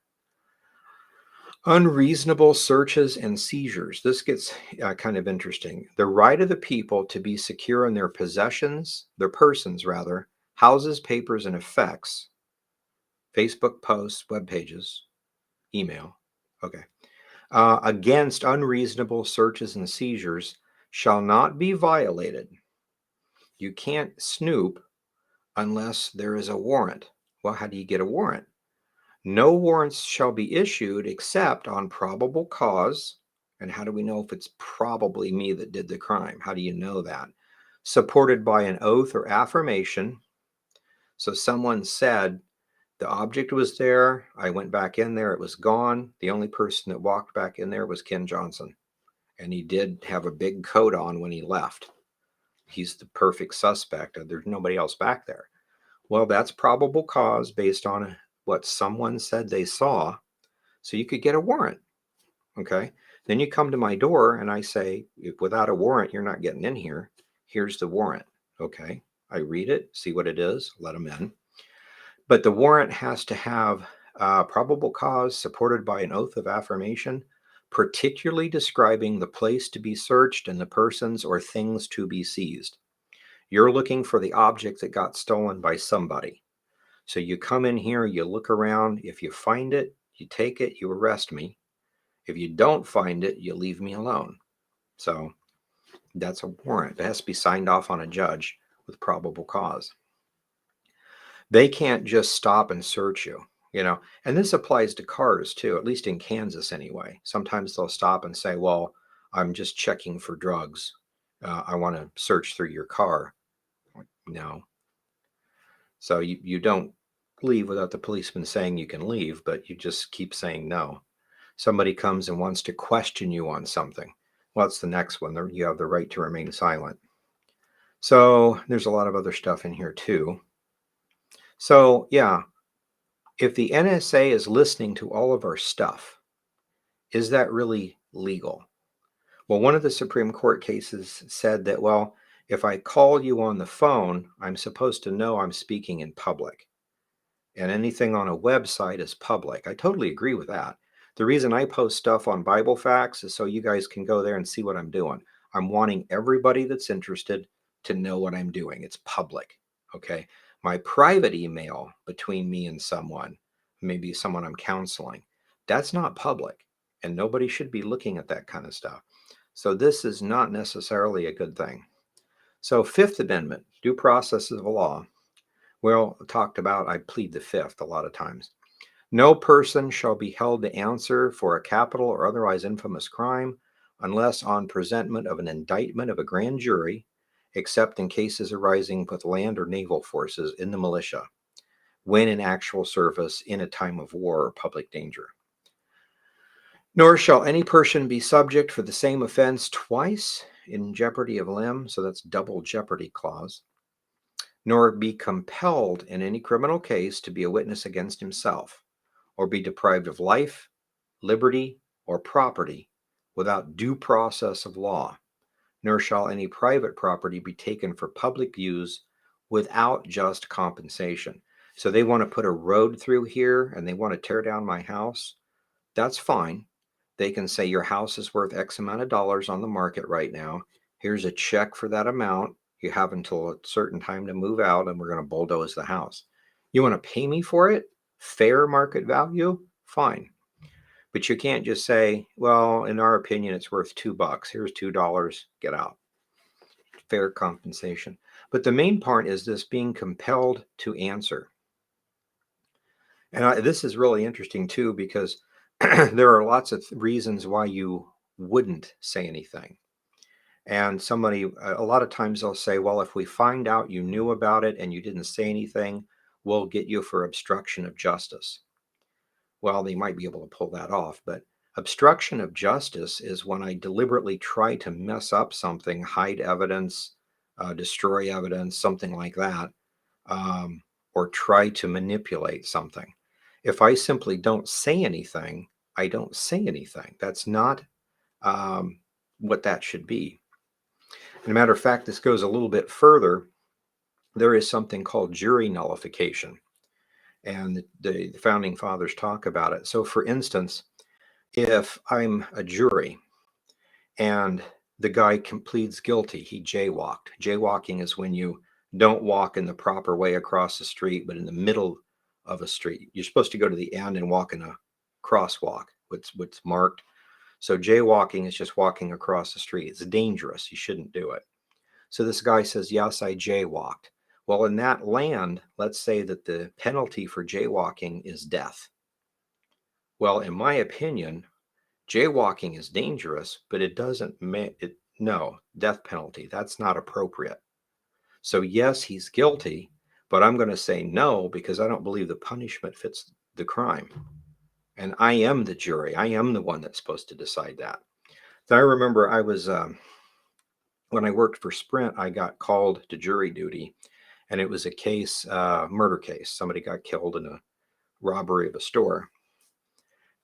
Unreasonable searches and seizures. This gets kind of interesting. The right of the people to be secure in their possessions, their persons rather, houses, papers, and effects, Facebook posts, web pages, email. Okay. Against unreasonable searches and seizures shall not be violated. You can't snoop unless there is a warrant. Well, how do you get a warrant? No warrants shall be issued except on probable cause. And how do we know if it's probably me that did the crime? How do you know that? Supported by an oath or affirmation. So someone said, the object was there. I went back in there. It was gone. The only person that walked back in there was Ken Johnson. And he did have a big coat on when he left. He's the perfect suspect. There's nobody else back there. Well, that's probable cause based on what someone said they saw. So you could get a warrant. Okay. Then you come to my door and I say, without a warrant, you're not getting in here. Here's the warrant. Okay. I read it, see what it is, let them in. But the warrant has to have probable cause supported by an oath of affirmation, particularly describing the place to be searched and the persons or things to be seized. You're looking for the object that got stolen by somebody. So you come in here, you look around. If you find it, you take it, you arrest me. If you don't find it, you leave me alone. So that's a warrant. It has to be signed off on a judge with probable cause. They can't just stop and search you, and this applies to cars too, at least in Kansas anyway. Sometimes they'll stop and say, well, I'm just checking for drugs. I want to search through your car. No. So you don't leave without the policeman saying you can leave, but you just keep saying no. Somebody comes and wants to question you on something. Well, it's the next one. You have the right to remain silent. So there's a lot of other stuff in here too. So yeah, if the NSA is listening to all of our stuff, is that really legal? Well, one of the Supreme Court cases said that, well, if I call you on the phone, I'm supposed to know I'm speaking in public. And anything on a website is public. I totally agree with that. The reason I post stuff on Bible Facts is so you guys can go there and see what I'm doing. I'm wanting everybody that's interested to know what I'm doing. It's public. Okay. My private email between me and someone, maybe someone I'm counseling, that's not public. And nobody should be looking at that kind of stuff. So this is not necessarily a good thing. So Fifth Amendment, due process of the law. Well, talked about, I plead the fifth a lot of times. No person shall be held to answer for a capital or otherwise infamous crime unless on presentment of an indictment of a grand jury, except in cases arising with land or naval forces in the militia, when in actual service in a time of war or public danger. Nor shall any person be subject for the same offense twice in jeopardy of limb, so that's double jeopardy clause, nor be compelled in any criminal case to be a witness against himself, or be deprived of life, liberty, or property without due process of law, nor shall any private property be taken for public use without just compensation. So they want to put a road through here and they want to tear down my house. That's fine. They can say your house is worth X amount of dollars on the market right now. Here's a check for that amount. You have until a certain time to move out and we're going to bulldoze the house. You want to pay me for it? Fair market value? Fine. But you can't just say, well, in our opinion, it's worth $2. Here's $2. Get out. Fair compensation. But the main part is this being compelled to answer. And this is really interesting too, because there are lots of reasons why you wouldn't say anything. And a lot of times they'll say, well, if we find out you knew about it and you didn't say anything, we'll get you for obstruction of justice. Well, they might be able to pull that off, but obstruction of justice is when I deliberately try to mess up something, hide evidence, destroy evidence, something like that, or try to manipulate something. If I simply don't say anything, I don't say anything. That's not what that should be. As a matter of fact, this goes a little bit further. There is something called jury nullification, and the founding fathers talk about it. So, for instance, if I'm a jury and the guy pleads guilty, he jaywalked. Jaywalking is when you don't walk in the proper way across the street, but in the middle of a street. You're supposed to go to the end and walk in a crosswalk, what's marked. So jaywalking is just walking across the street. It's dangerous. You shouldn't do it. So this guy says, yes, I jaywalked. Well, in that land, let's say that the penalty for jaywalking is death. Well, in my opinion, jaywalking is dangerous, but it doesn't make it, no, death penalty. That's not appropriate. So, yes, he's guilty, but I'm going to say no because I don't believe the punishment fits the crime. And I am the jury. I am the one that's supposed to decide that. So I remember I was, when I worked for Sprint, I got called to jury duty, and it was a case, murder case. Somebody got killed in a robbery of a store.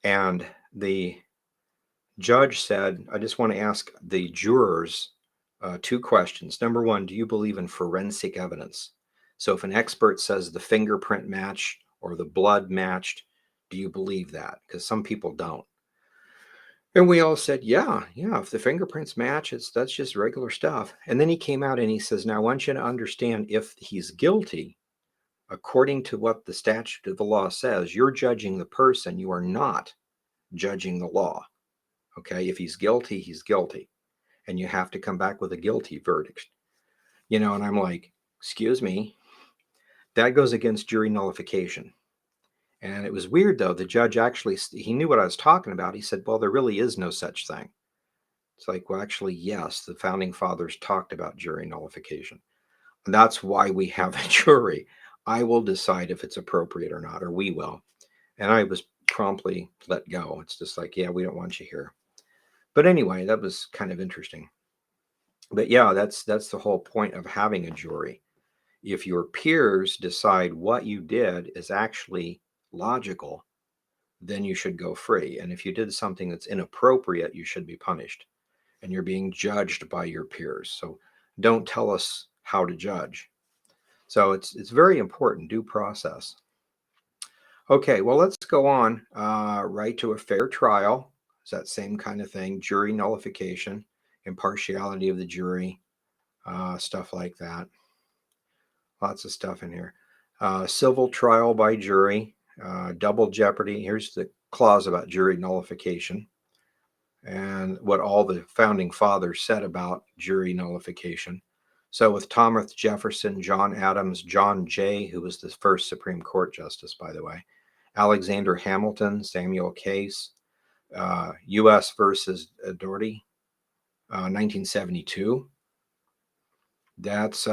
And the judge said, I just want to ask the jurors two questions. Number one, do you believe in forensic evidence? So if an expert says the fingerprint matched or the blood matched, do you believe that? Because some people don't. And we all said, yeah, if the fingerprints match, that's just regular stuff. And then he came out and he says, now I want you to understand if he's guilty, according to what the statute of the law says, you're judging the person, you are not judging the law. Okay, if he's guilty, he's guilty. And you have to come back with a guilty verdict. And I'm like, excuse me, that goes against jury nullification. And it was weird, though. The judge actually, he knew what I was talking about. He said, well, there really is no such thing. It's like, well, actually, yes, the founding fathers talked about jury nullification. And that's why we have a jury. I will decide if it's appropriate or not, or we will. And I was promptly let go. It's just like, yeah, we don't want you here. But anyway, that was kind of interesting. But yeah, that's the whole point of having a jury. If your peers decide what you did is actually logical, then you should go free. And if you did something that's inappropriate, you should be punished. And you're being judged by your peers. So don't tell us how to judge. So it's very important, due process. Okay, well, let's go on right to a fair trial. It's that same kind of thing, jury nullification, impartiality of the jury, stuff like that. Lots of stuff in here. Civil trial by jury, double jeopardy. Here's the clause about jury nullification and what all the founding fathers said about jury nullification. So with Thomas Jefferson, John Adams, John Jay, who was the first Supreme Court justice, by the way, Alexander Hamilton, Samuel Case, U.S. versus Doherty, 1972. That's,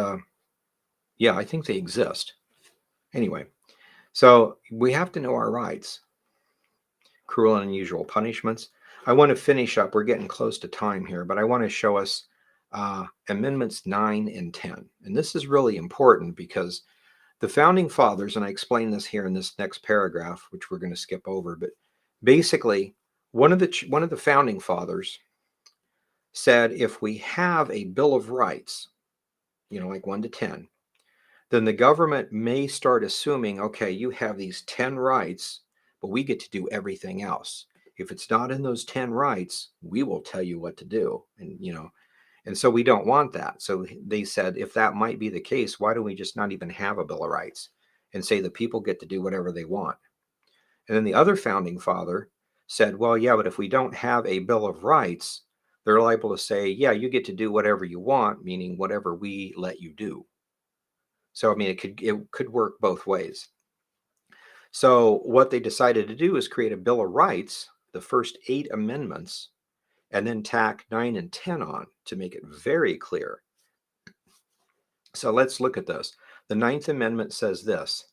yeah, I think they exist. Anyway, so we have to know our rights. Cruel and unusual punishments. I want to finish up. We're getting close to time here, but I want to show us Amendments 9 and 10. And this is really important because the founding fathers, and I explain this here in this next paragraph, which we're going to skip over, but basically one of the founding fathers said if we have a Bill of Rights, like 1 to 10, then the government may start assuming, okay, you have these 10 rights, but we get to do everything else. If it's not in those 10 rights, we will tell you what to do. And so we don't want that. So they said, if that might be the case, why don't we just not even have a Bill of Rights and say the people get to do whatever they want? And then the other founding father said, well, yeah, but if we don't have a Bill of Rights, they're liable to say, yeah, you get to do whatever you want, meaning whatever we let you do. So, I mean, it could work both ways. So what they decided to do is create a Bill of Rights, the first 8 amendments, and then tack 9 and 10 on to make it very clear. So let's look at this. The 9th Amendment says this: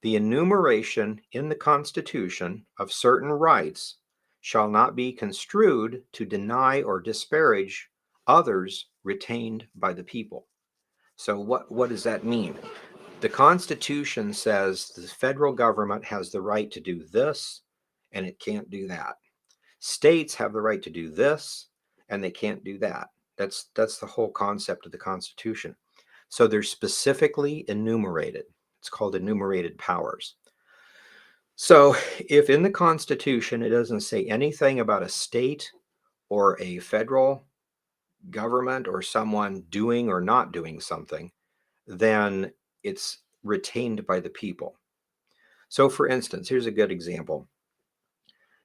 the enumeration in the Constitution of certain rights shall not be construed to deny or disparage others retained by the people. So what does that mean? The Constitution says the federal government has the right to do this and it can't do that. States have the right to do this and they can't do that. That's the whole concept of the Constitution. So they're specifically enumerated. It's called enumerated powers. So if in the Constitution it doesn't say anything about a state or a federal government or someone doing or not doing something, then it's retained by the people. So for instance, here's a good example.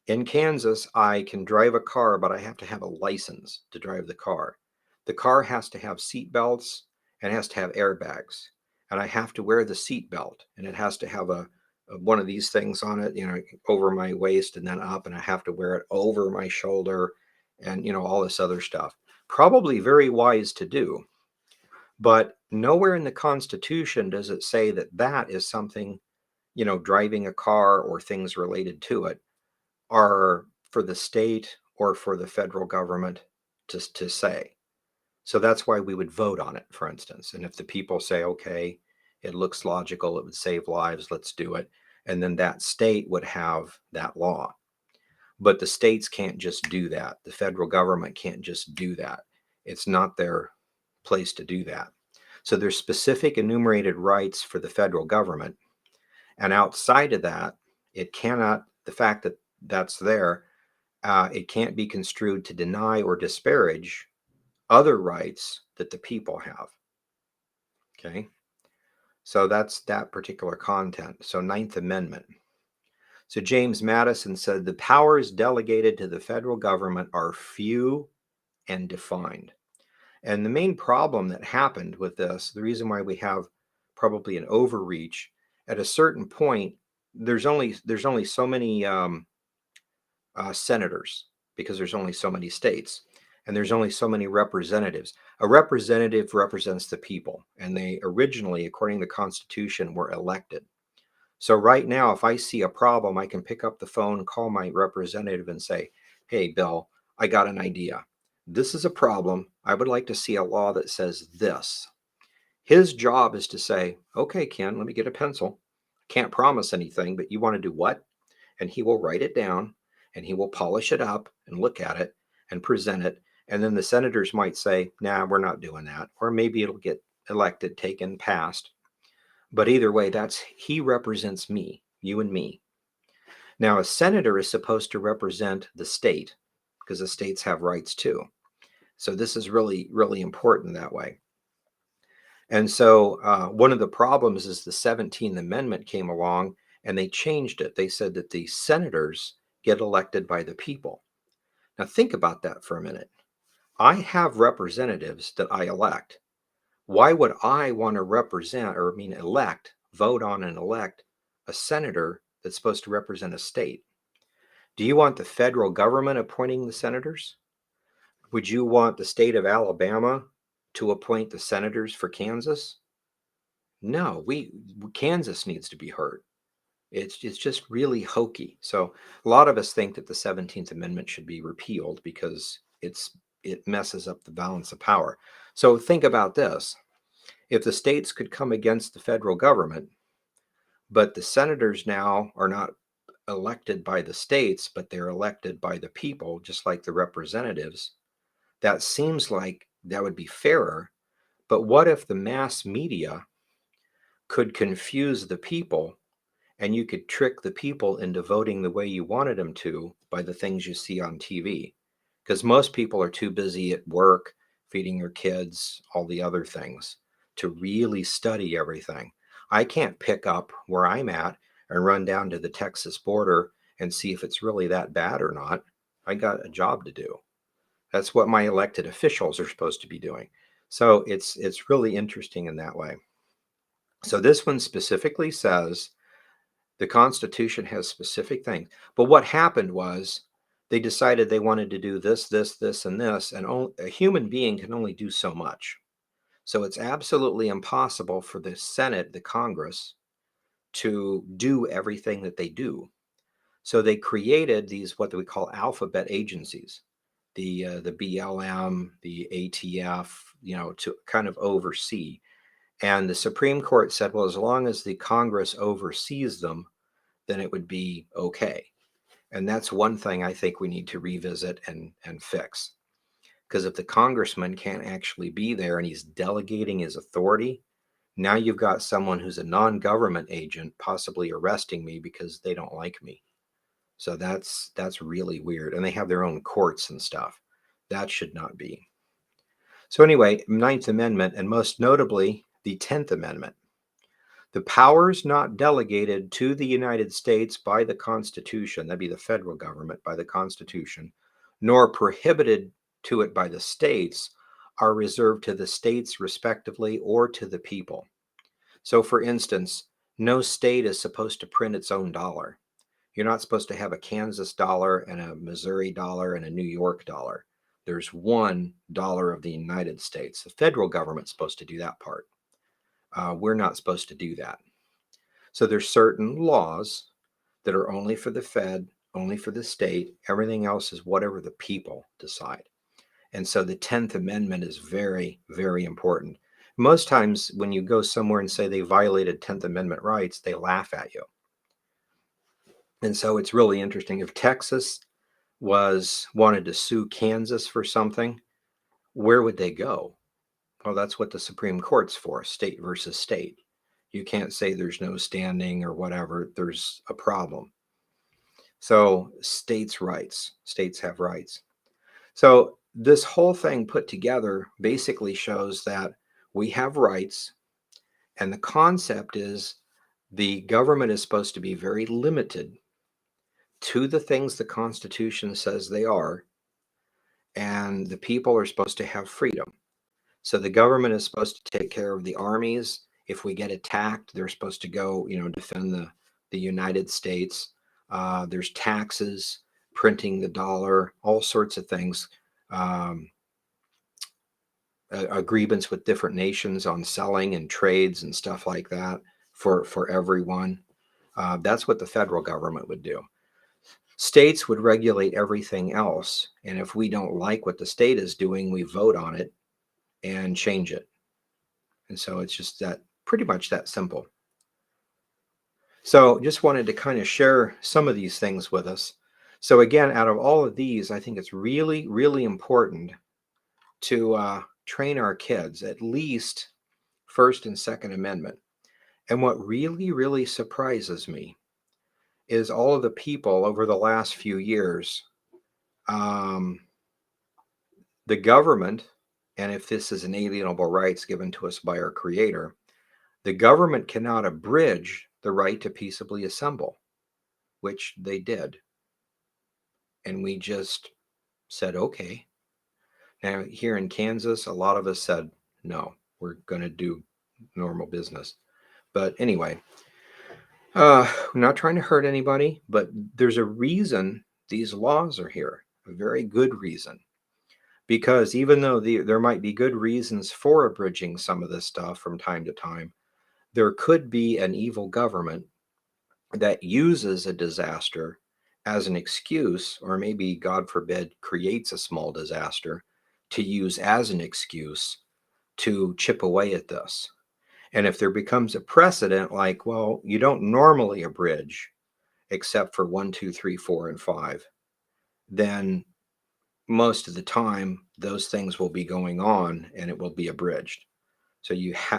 In Kansas, I can drive a car, but I have to have a license to drive the car. The car has to have seat belts and it has to have airbags. And I have to wear the seat belt and it has to have one of these things on it, over my waist and then up, and I have to wear it over my shoulder and, all this other stuff. Probably very wise to do, but nowhere in the Constitution does it say that that is something, driving a car or things related to it are for the state or for the federal government to say. So that's why we would vote on it, for instance. And if the people say, okay, it looks logical, it would save lives, let's do it. And then that state would have that law. But the states can't just do that. The federal government can't just do that. It's not their place to do that. So there's specific enumerated rights for the federal government. And outside of that, it cannot, the fact that that's there, it can't be construed to deny or disparage other rights that the people have. Okay. So that's that particular content. So Ninth Amendment. So James Madison said the powers delegated to the federal government are few and defined. And the main problem that happened with this, the reason why we have probably an overreach, at a certain point, there's only so many senators because there's only so many states and there's only so many representatives. A representative represents the people, and they originally, according to the Constitution, were elected. So right now, if I see a problem, I can pick up the phone, call my representative and say, hey, Bill, I got an idea. This is a problem. I would like to see a law that says this. His job is to say, okay, Ken, let me get a pencil. Can't promise anything, but you want to do what? And he will write it down and he will polish it up and look at it and present it. And then the senators might say, nah, we're not doing that. Or maybe it'll get elected, taken, passed. But either way, he represents me, you and me. Now, a senator is supposed to represent the state because the states have rights too. So this is really, really important that way. And so one of the problems is the 17th Amendment came along and they changed it. They said that the senators get elected by the people. Now think about that for a minute. I have representatives that I elect. Why would I want to vote on and elect a senator that's supposed to represent a state? Do you want the federal government appointing the senators? Would you want the state of Alabama to appoint the senators for Kansas? No, Kansas needs to be heard. It's just really hokey. So a lot of us think that the 17th Amendment should be repealed because it messes up the balance of power. So think about this. If the states could come against the federal government, but the senators now are not elected by the states, but they're elected by the people, just like the representatives, that seems like that would be fairer. But what if the mass media could confuse the people and you could trick the people into voting the way you wanted them to by the things you see on TV? Because most people are too busy at work, feeding their kids, all the other things, to really study everything. I can't pick up where I'm at and run down to the Texas border and see if it's really that bad or not. I got a job to do. That's what my elected officials are supposed to be doing. So it's really interesting in that way. So this one specifically says the Constitution has specific things. But what happened was they decided they wanted to do this, this, this, and this, and a human being can only do so much. So it's absolutely impossible for the Senate, the Congress, to do everything that they do. So they created these what we call alphabet agencies, the BLM, the ATF, to kind of oversee. And the Supreme Court said, well, as long as the Congress oversees them, then it would be okay. And that's one thing I think we need to revisit and fix. Because if the congressman can't actually be there and he's delegating his authority, now you've got someone who's a non-government agent possibly arresting me because they don't like me. So that's really weird. And they have their own courts and stuff. That should not be. So anyway, Ninth Amendment, and most notably the 10th Amendment. The powers not delegated to the United States by the Constitution, that'd be the federal government by the Constitution, nor prohibited to it by the states, are reserved to the states respectively or to the people. So, for instance, no state is supposed to print its own dollar. You're not supposed to have a Kansas dollar and a Missouri dollar and a New York dollar. There's $1 of the United States. The federal government's supposed to do that part. We're not supposed to do that. So there's certain laws that are only for the Fed, only for the state. Everything else is whatever the people decide. And so the 10th Amendment is very, very important. Most times when you go somewhere and say they violated 10th Amendment rights, they laugh at you. And so it's really interesting. If Texas wanted to sue Kansas for something, where would they go? Well, that's what the Supreme Court's for, state versus state. You can't say there's no standing or whatever. There's a problem. So states' rights, states have rights. So this whole thing put together basically shows that we have rights, and the concept is the government is supposed to be very limited to the things the Constitution says they are, and the people are supposed to have freedom. So the government is supposed to take care of the armies. If we get attacked, they're supposed to go, defend the United States. There's taxes, printing the dollar, all sorts of things. Agreements with different nations on selling and trades and stuff like that for everyone. That's what the federal government would do. States would regulate everything else. And if we don't like what the state is doing, we vote on it and change it. And so it's just that pretty much that simple. So just wanted to kind of share some of these things with us. So again, out of all of these, I think it's really, really important to train our kids, at least First and Second Amendment. And what really, really surprises me is all of the people over the last few years, the government, and if this is inalienable rights given to us by our Creator, the government cannot abridge the right to peaceably assemble, which they did. And we just said, okay. Now, here in Kansas, a lot of us said, no, we're going to do normal business. But anyway, I'm not trying to hurt anybody, but there's a reason these laws are here, a very good reason. Because even though there might be good reasons for abridging some of this stuff from time to time, there could be an evil government that uses a disaster as an excuse, or maybe, God forbid, creates a small disaster to use as an excuse to chip away at this. And if there becomes a precedent like, well, you don't normally abridge except for 1, 2, 3, 4, and 5, then most of the time those things will be going on and it will be abridged. So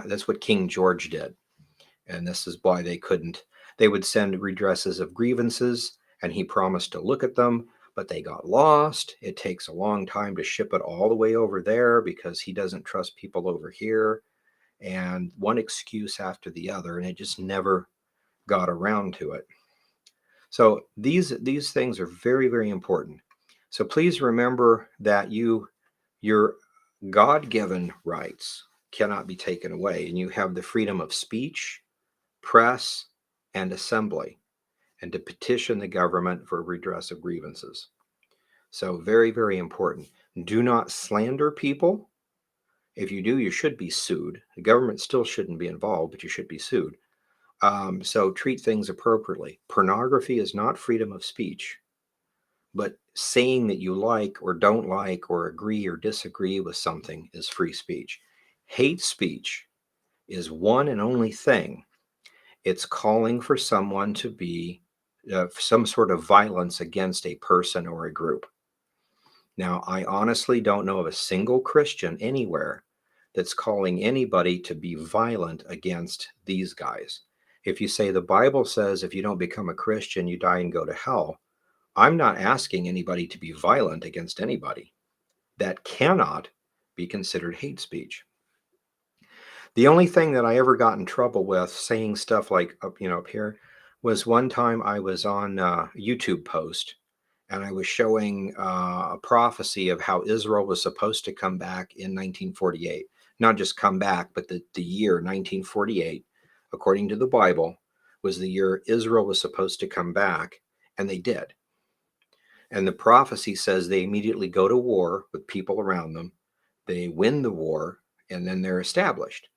that's what King George did. And this is why they would send redresses of grievances, and he promised to look at them, but they got lost. It takes a long time to ship it all the way over there because he doesn't trust people over here. And one excuse after the other, and it just never got around to it. So these things are very, very important. So please remember that your God-given rights cannot be taken away, and you have the freedom of speech, press, and assembly, and to petition the government for redress of grievances. So very, very important. Do not slander people. If you do, you should be sued. The government still shouldn't be involved, but you should be sued. So treat things appropriately. Pornography is not freedom of speech, but saying that you like or don't like or agree or disagree with something is free speech. Hate speech is one and only thing. It's calling for someone to be some sort of violence against a person or a group. Now, I honestly don't know of a single Christian anywhere that's calling anybody to be violent against these guys. If you say the Bible says if you don't become a Christian, you die and go to hell, I'm not asking anybody to be violent against anybody. That cannot be considered hate speech. The only thing that I ever got in trouble with saying stuff like up here was one time I was on a YouTube post and I was showing a prophecy of how Israel was supposed to come back in 1948. Not just come back, but the year 1948, according to the Bible, was the year Israel was supposed to come back, and they did. And the prophecy says they immediately go to war with people around them, they win the war, and then they're established.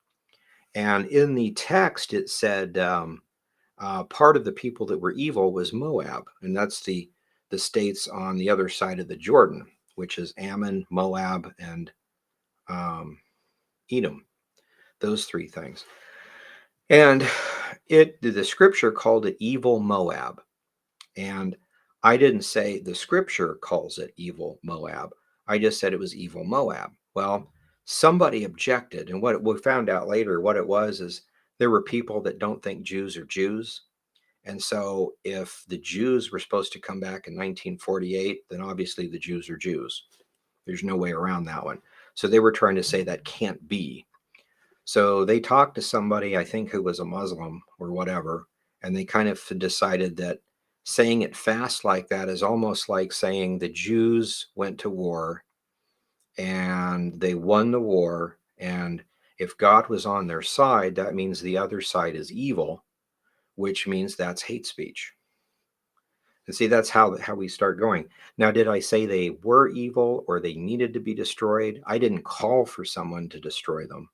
And in the text, it said part of the people that were evil was Moab, and that's the states on the other side of the Jordan, which is Ammon, Moab, and Edom. Those three things. And the scripture called it evil Moab. And I didn't say the scripture calls it evil Moab. I just said it was evil Moab. Well, somebody objected. And what we found out later, what it was is there were people that don't think Jews are Jews. And so if the Jews were supposed to come back in 1948, then obviously the Jews are Jews. There's no way around that one. So they were trying to say that can't be. So they talked to somebody, I think, who was a Muslim or whatever, and they kind of decided that saying it fast like that is almost like saying the Jews went to war and they won the war. And if God was on their side, that means the other side is evil, which means that's hate speech. And see, that's how we start going. Now, did I say they were evil or they needed to be destroyed? I didn't call for someone to destroy them.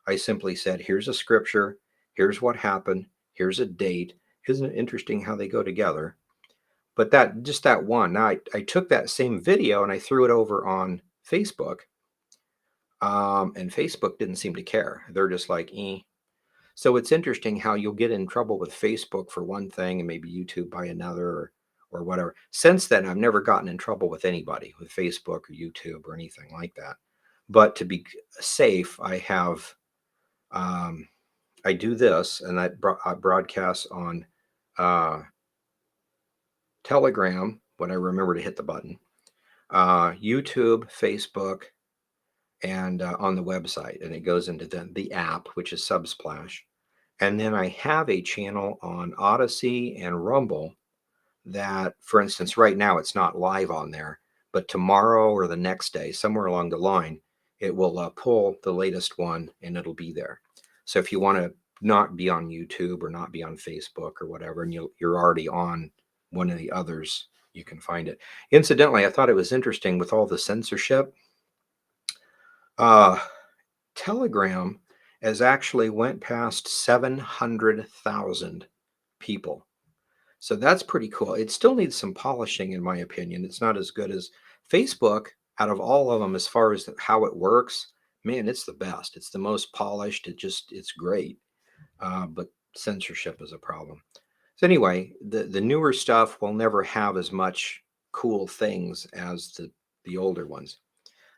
I simply said, here's a scripture, here's what happened, here's a date. Isn't it interesting how they go together? But that one, now I took that same video and I threw it over on Facebook. And Facebook didn't seem to care. They're just like, eh. So it's interesting how you'll get in trouble with Facebook for one thing and maybe YouTube by another or whatever. Since then, I've never gotten in trouble with anybody with Facebook or YouTube or anything like that. But to be safe, I have I do this, and I broadcast on Telegram when I remember to hit the button, YouTube, Facebook, and on the website, and it goes into the app, which is Subsplash. And then I have a channel on Odyssey and Rumble that, for instance, right now it's not live on there, but tomorrow or the next day, somewhere along the line, it will pull the latest one and it'll be there. So if you want to not be on YouTube or not be on Facebook or whatever, and you're already on one of the others, you can find it. Incidentally, I thought it was interesting with all the censorship. Telegram has actually went past 700,000 people. So that's pretty cool. It still needs some polishing, in my opinion. It's not as good as Facebook. Out of all of them, as far as how it works, man, it's the best. It's the most polished. It's great. But censorship is a problem. So anyway, the newer stuff will never have as much cool things as the older ones.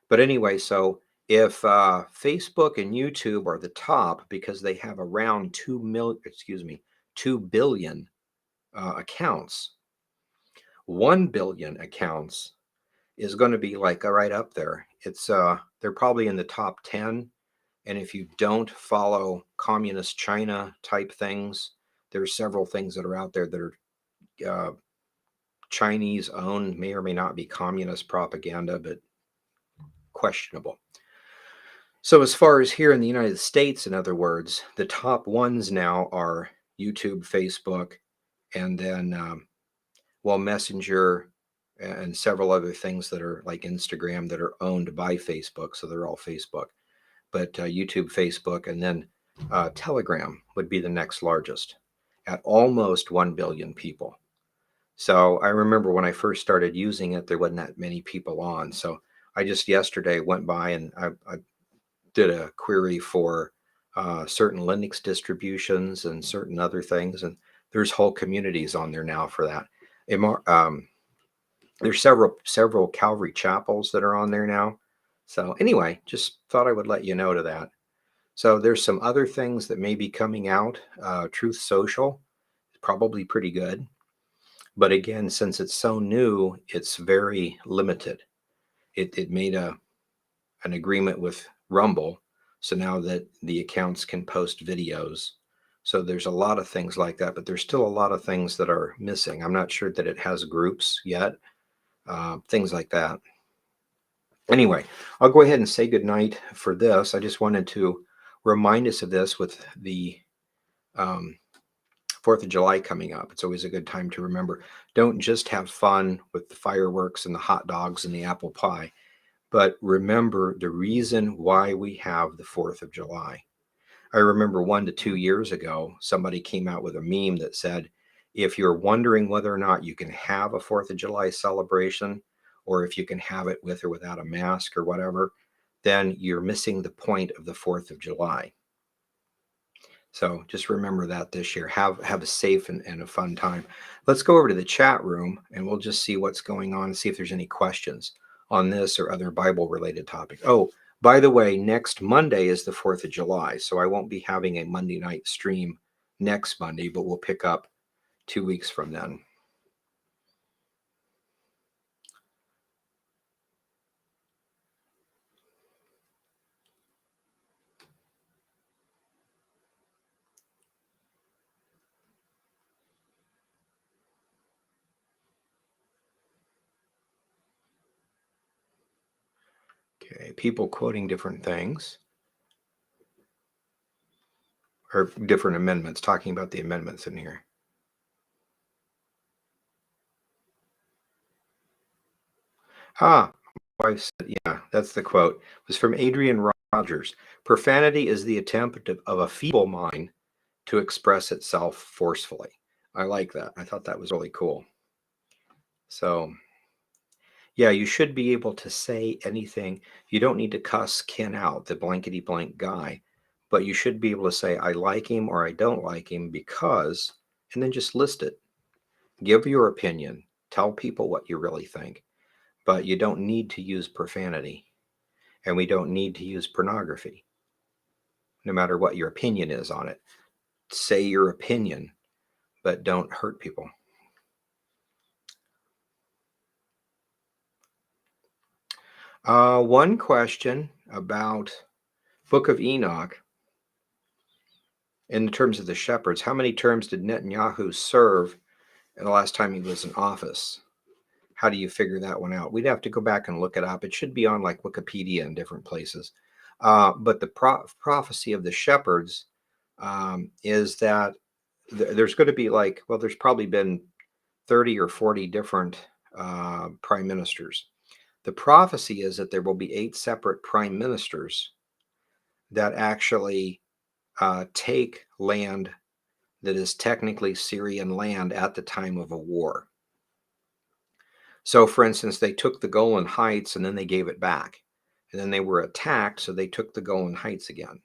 But anyway, so if Facebook and YouTube are the top because they have around 2 billion accounts, 1 billion accounts is going to be like right up there. It's they're probably in the top 10. And if you don't follow communist China type things, there's several things that are out there that are Chinese owned, may or may not be communist propaganda, but questionable. So as far as here in the United States, in other words, the top ones now are YouTube, Facebook, and then Messenger and several other things that are like Instagram that are owned by Facebook. So they're all Facebook. But YouTube, Facebook, and then Telegram would be the next largest at almost 1 billion people. So I remember when I first started using it, there wasn't that many people on. So I just yesterday went by and I did a query for certain Linux distributions and certain other things. And there's whole communities on there now for that. There's several Calvary chapels that are on there now. So anyway, just thought I would let you know to that. So there's some other things that may be coming out. Truth Social is probably pretty good. But again, since it's so new, it's very limited. It made an agreement with Rumble. So now that the accounts can post videos. So there's a lot of things like that, but there's still a lot of things that are missing. I'm not sure that it has groups yet, things like that. Anyway, I'll go ahead and say goodnight for this. I just wanted to remind us of this with the 4th of July coming up. It's always a good time to remember. Don't just have fun with the fireworks and the hot dogs and the apple pie, but remember the reason why we have the 4th of July. I remember 1 to 2 years ago, somebody came out with a meme that said, if you're wondering whether or not you can have a 4th of July celebration, or if you can have it with or without a mask or whatever, then you're missing the point of the 4th of July. So just remember that this year. Have a safe and a fun time. Let's go over to the chat room and we'll just see what's going on and see if there's any questions on this or other Bible related topic. Oh, by the way, next Monday is the 4th of July. So I won't be having a Monday night stream next Monday, but we'll pick up 2 weeks from then. Okay, people quoting different things or different amendments, talking about the amendments in here. Ah, wife said, yeah, that's the quote. It was from Adrian Rogers. Profanity is the attempt of a feeble mind to express itself forcefully. I like that. I thought that was really cool. So, yeah, you should be able to say anything. You don't need to cuss Ken out, the blankety blank guy, but you should be able to say, I like him or I don't like him because, and then just list it. Give your opinion. Tell people what you really think. But you don't need to use profanity. And we don't need to use pornography, no matter what your opinion is on it. Say your opinion, but don't hurt people. One question about Book of Enoch in terms of the shepherds. How many terms did Netanyahu serve in the last time he was in office? How do you figure that one out? We'd have to go back and look it up. It should be on like Wikipedia and different places. But the prophecy of the shepherds is that there's going to be like, well, there's probably been 30 or 40 different prime ministers. The prophecy is that there will be 8 separate prime ministers that actually take land that is technically Syrian land at the time of a war. So, for instance, they took the Golan Heights and then they gave it back. And then they were attacked, so they took the Golan Heights again.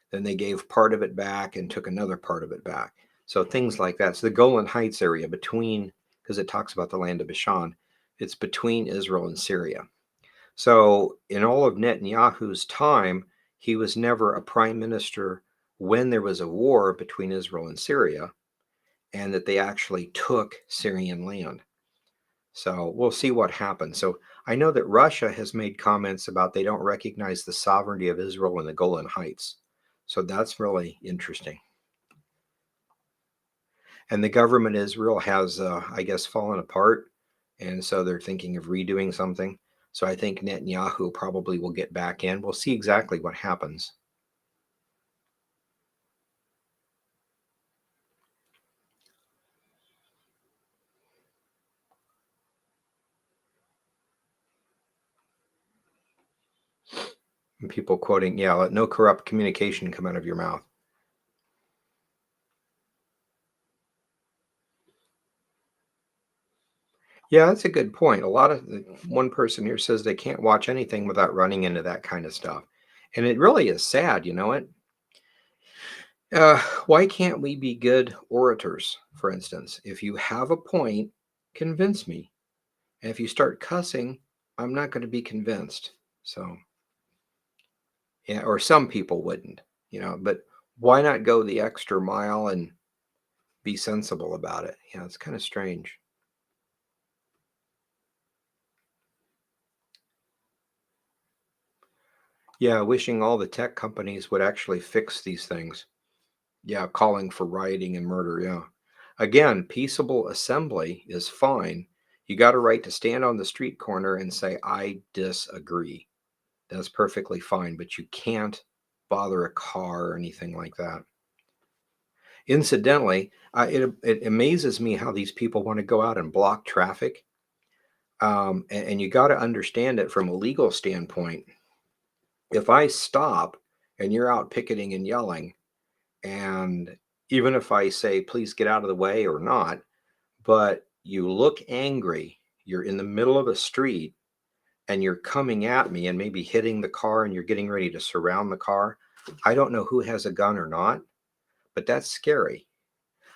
Then they gave part of it back and took another part of it back. So things like that. So the Golan Heights area between, because it talks about the land of Bashan, it's between Israel and Syria. So in all of Netanyahu's time, he was never a prime minister when there was a war between Israel and Syria, and that they actually took Syrian land. So we'll see what happens. So I know that Russia has made comments about they don't recognize the sovereignty of Israel in the Golan Heights. So that's really interesting. And the government of Israel has, I guess, fallen apart. And so they're thinking of redoing something. So I think Netanyahu probably will get back in. We'll see exactly what happens. And people quoting, yeah, let no corrupt communication come out of your mouth. Yeah, that's a good point. A lot of one person here says they can't watch anything without running into that kind of stuff. And it really is sad, you know it? Why can't we be good orators, for instance? If you have a point, convince me. And if you start cussing, I'm not going to be convinced. So, yeah, or some people wouldn't, but why not go the extra mile and be sensible about it? Yeah, it's kind of strange. Yeah, wishing all the tech companies would actually fix these things. Yeah, calling for rioting and murder. Yeah. Again, peaceable assembly is fine. You got a right to stand on the street corner and say, I disagree. That's perfectly fine, but you can't bother a car or anything like that. Incidentally, it amazes me how these people want to go out and block traffic. And you got to understand it from a legal standpoint. If I stop and you're out picketing and yelling, and even if I say, please get out of the way or not, but you look angry, you're in the middle of a street and you're coming at me and maybe hitting the car and you're getting ready to surround the car. I don't know who has a gun or not, but that's scary.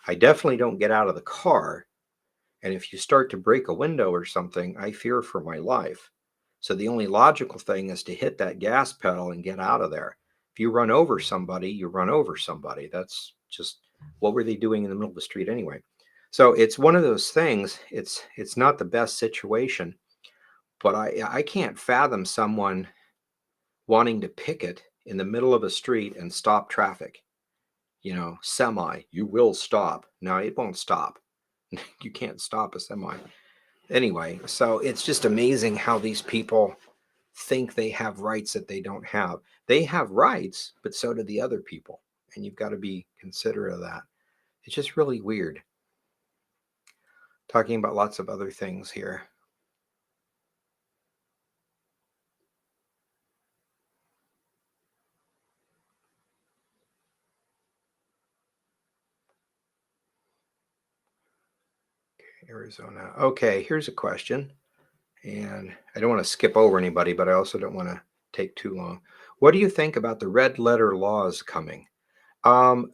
I definitely don't get out of the car. And if you start to break a window or something, I fear for my life. So the only logical thing is to hit that gas pedal and get out of there. If you run over somebody, you run over somebody. That's just what were they doing in the middle of the street anyway? So it's one of those things. It's not the best situation, but I can't fathom someone wanting to picket in the middle of a street and stop traffic. Semi, you will stop. No, it won't stop. You can't stop a semi. Anyway, so it's just amazing how these people think they have rights that they don't have. They have rights, but so do the other people. And you've got to be considerate of that. It's just really weird. Talking about lots of other things here. Arizona. Okay, here's a question. And I don't want to skip over anybody, but I also don't want to take too long. What do you think about the red letter laws coming? Um,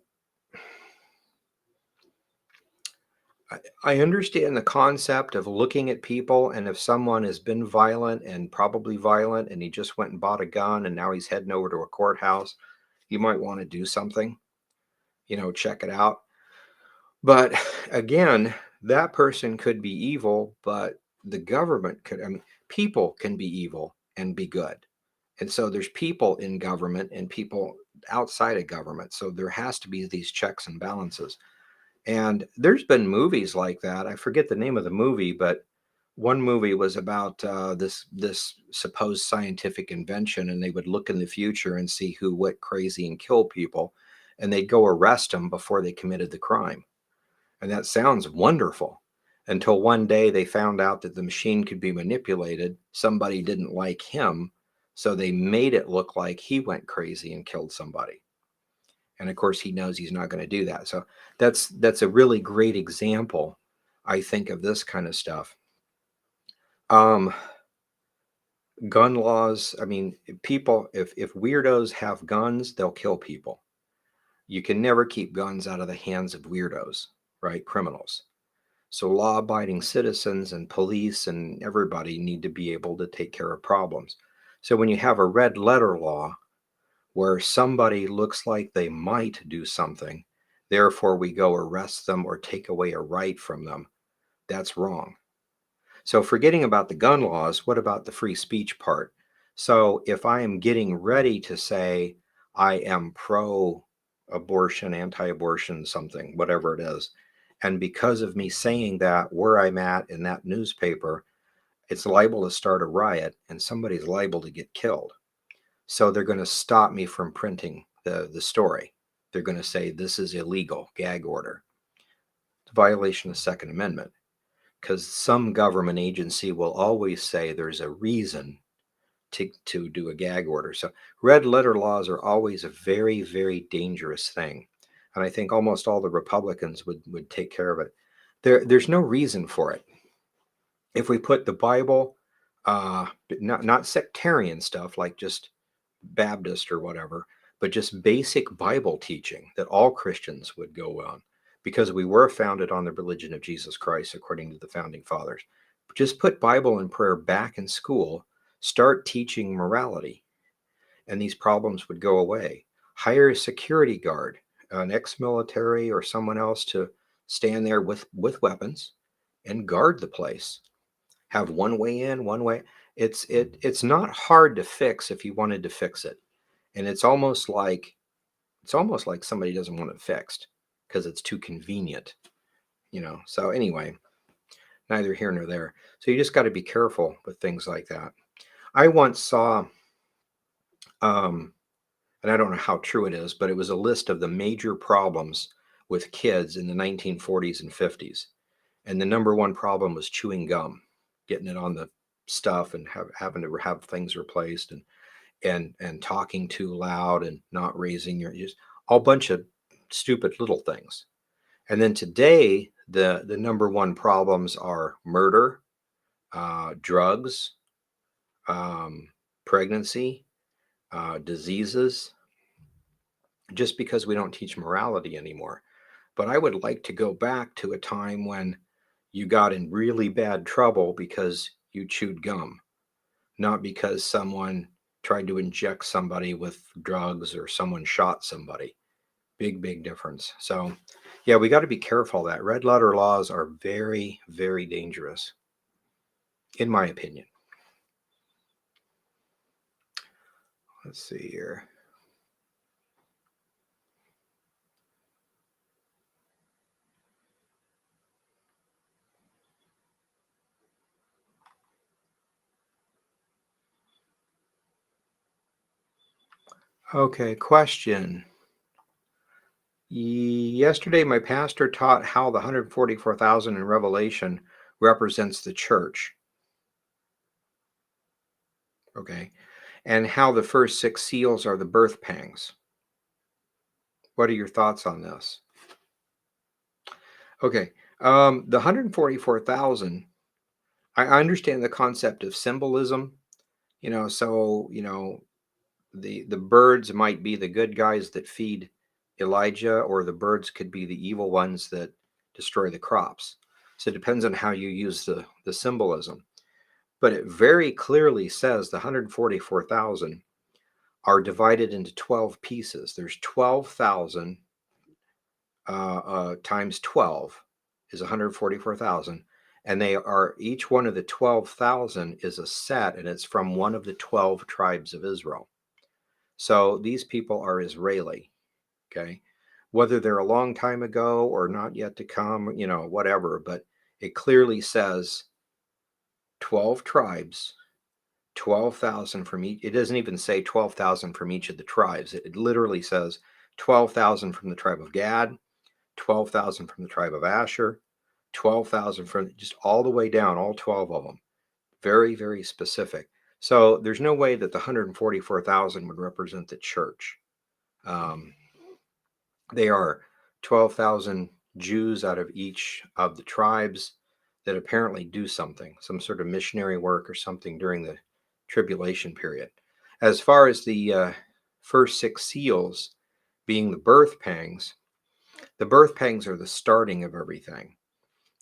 I understand the concept of looking at people, and if someone has been violent and probably violent, and he just went and bought a gun and now he's heading over to a courthouse, you might want to do something, check it out. But again, that person could be evil, but the government could, I mean, people can be evil and be good. And so there's people in government and people outside of government. So there has to be these checks and balances. And there's been movies like that. I forget the name of the movie, but one movie was about this supposed scientific invention, and they would look in the future and see who went crazy and kill people, and they'd go arrest them before they committed the crime. And that sounds wonderful until one day they found out that the machine could be manipulated. Somebody didn't like him, so they made it look like he went crazy and killed somebody. And of course, he knows he's not going to do that. So that's a really great example, I think, of this kind of stuff. Um, Gun laws. I mean, people. If weirdos have guns, they'll kill people. You can never keep guns out of the hands of weirdos, right? Criminals. So law-abiding citizens and police and everybody need to be able to take care of problems. So when you have a red letter law where somebody looks like they might do something, therefore we go arrest them or take away a right from them, that's wrong. So forgetting about the gun laws, what about the free speech part? So if I am getting ready to say I am pro abortion, anti abortion, something, whatever it is, and because of me saying that where I'm at in that newspaper, it's liable to start a riot and somebody's liable to get killed. So they're going to stop me from printing the story. They're going to say this is illegal, gag order. It's a violation of the Second Amendment because some government agency will always say there's a reason to do a gag order. So red letter laws are always a very, very dangerous thing. And I think almost all the Republicans would take care of it. There's no reason for it. If we put the Bible, not sectarian stuff like just Baptist or whatever, but just basic Bible teaching that all Christians would go on, because we were founded on the religion of Jesus Christ, according to the founding fathers. Just put Bible and prayer back in school, start teaching morality, and these problems would go away. Hire a security guard, an ex-military or someone else to stand there with weapons and guard the place. Have one way in, one way. It's not hard to fix if you wanted to fix it. And it's almost like somebody doesn't want it fixed because it's too convenient, So anyway, neither here nor there. So you just got to be careful with things like that. I once saw, and I don't know how true it is, but it was a list of the major problems with kids in the 1940s and 50s. And the number one problem was chewing gum, getting it on the stuff and having to have things replaced, and talking too loud and not raising your, just all bunch of stupid little things. And then today, the number one problems are murder, drugs, pregnancy, diseases, just because we don't teach morality anymore. But I would like to go back to a time when you got in really bad trouble because you chewed gum, not because someone tried to inject somebody with drugs or someone shot somebody. Big, big difference. So, yeah, we got to be careful. That red letter laws are very, very dangerous, in my opinion. Let's see here. Okay, question. Yesterday, my pastor taught how the 144,000 in Revelation represents the church. Okay. And how the first six seals are the birth pangs. What are your thoughts on this? Okay. The 144,000, I understand the concept of symbolism, so, the birds might be the good guys that feed Elijah, or the birds could be the evil ones that destroy the crops. So it depends on how you use the symbolism. But it very clearly says the 144,000 are divided into 12 pieces. There's 12,000 times 12 is 144,000. And they are, each one of the 12,000 is a set, and it's from one of the 12 tribes of Israel. So these people are Israeli, okay? Whether they're a long time ago or not yet to come, whatever, but it clearly says 12 tribes, 12,000 from each. It doesn't even say 12,000 from each of the tribes. It literally says 12,000 from the tribe of Gad, 12,000 from the tribe of Asher, 12,000 from, just all the way down, all 12 of them. Very, very specific. So there's no way that the 144,000 would represent the church. They are 12,000 Jews out of each of the tribes that apparently do something, some sort of missionary work or something during the tribulation period. As far as the first six seals being the birth pangs are the starting of everything.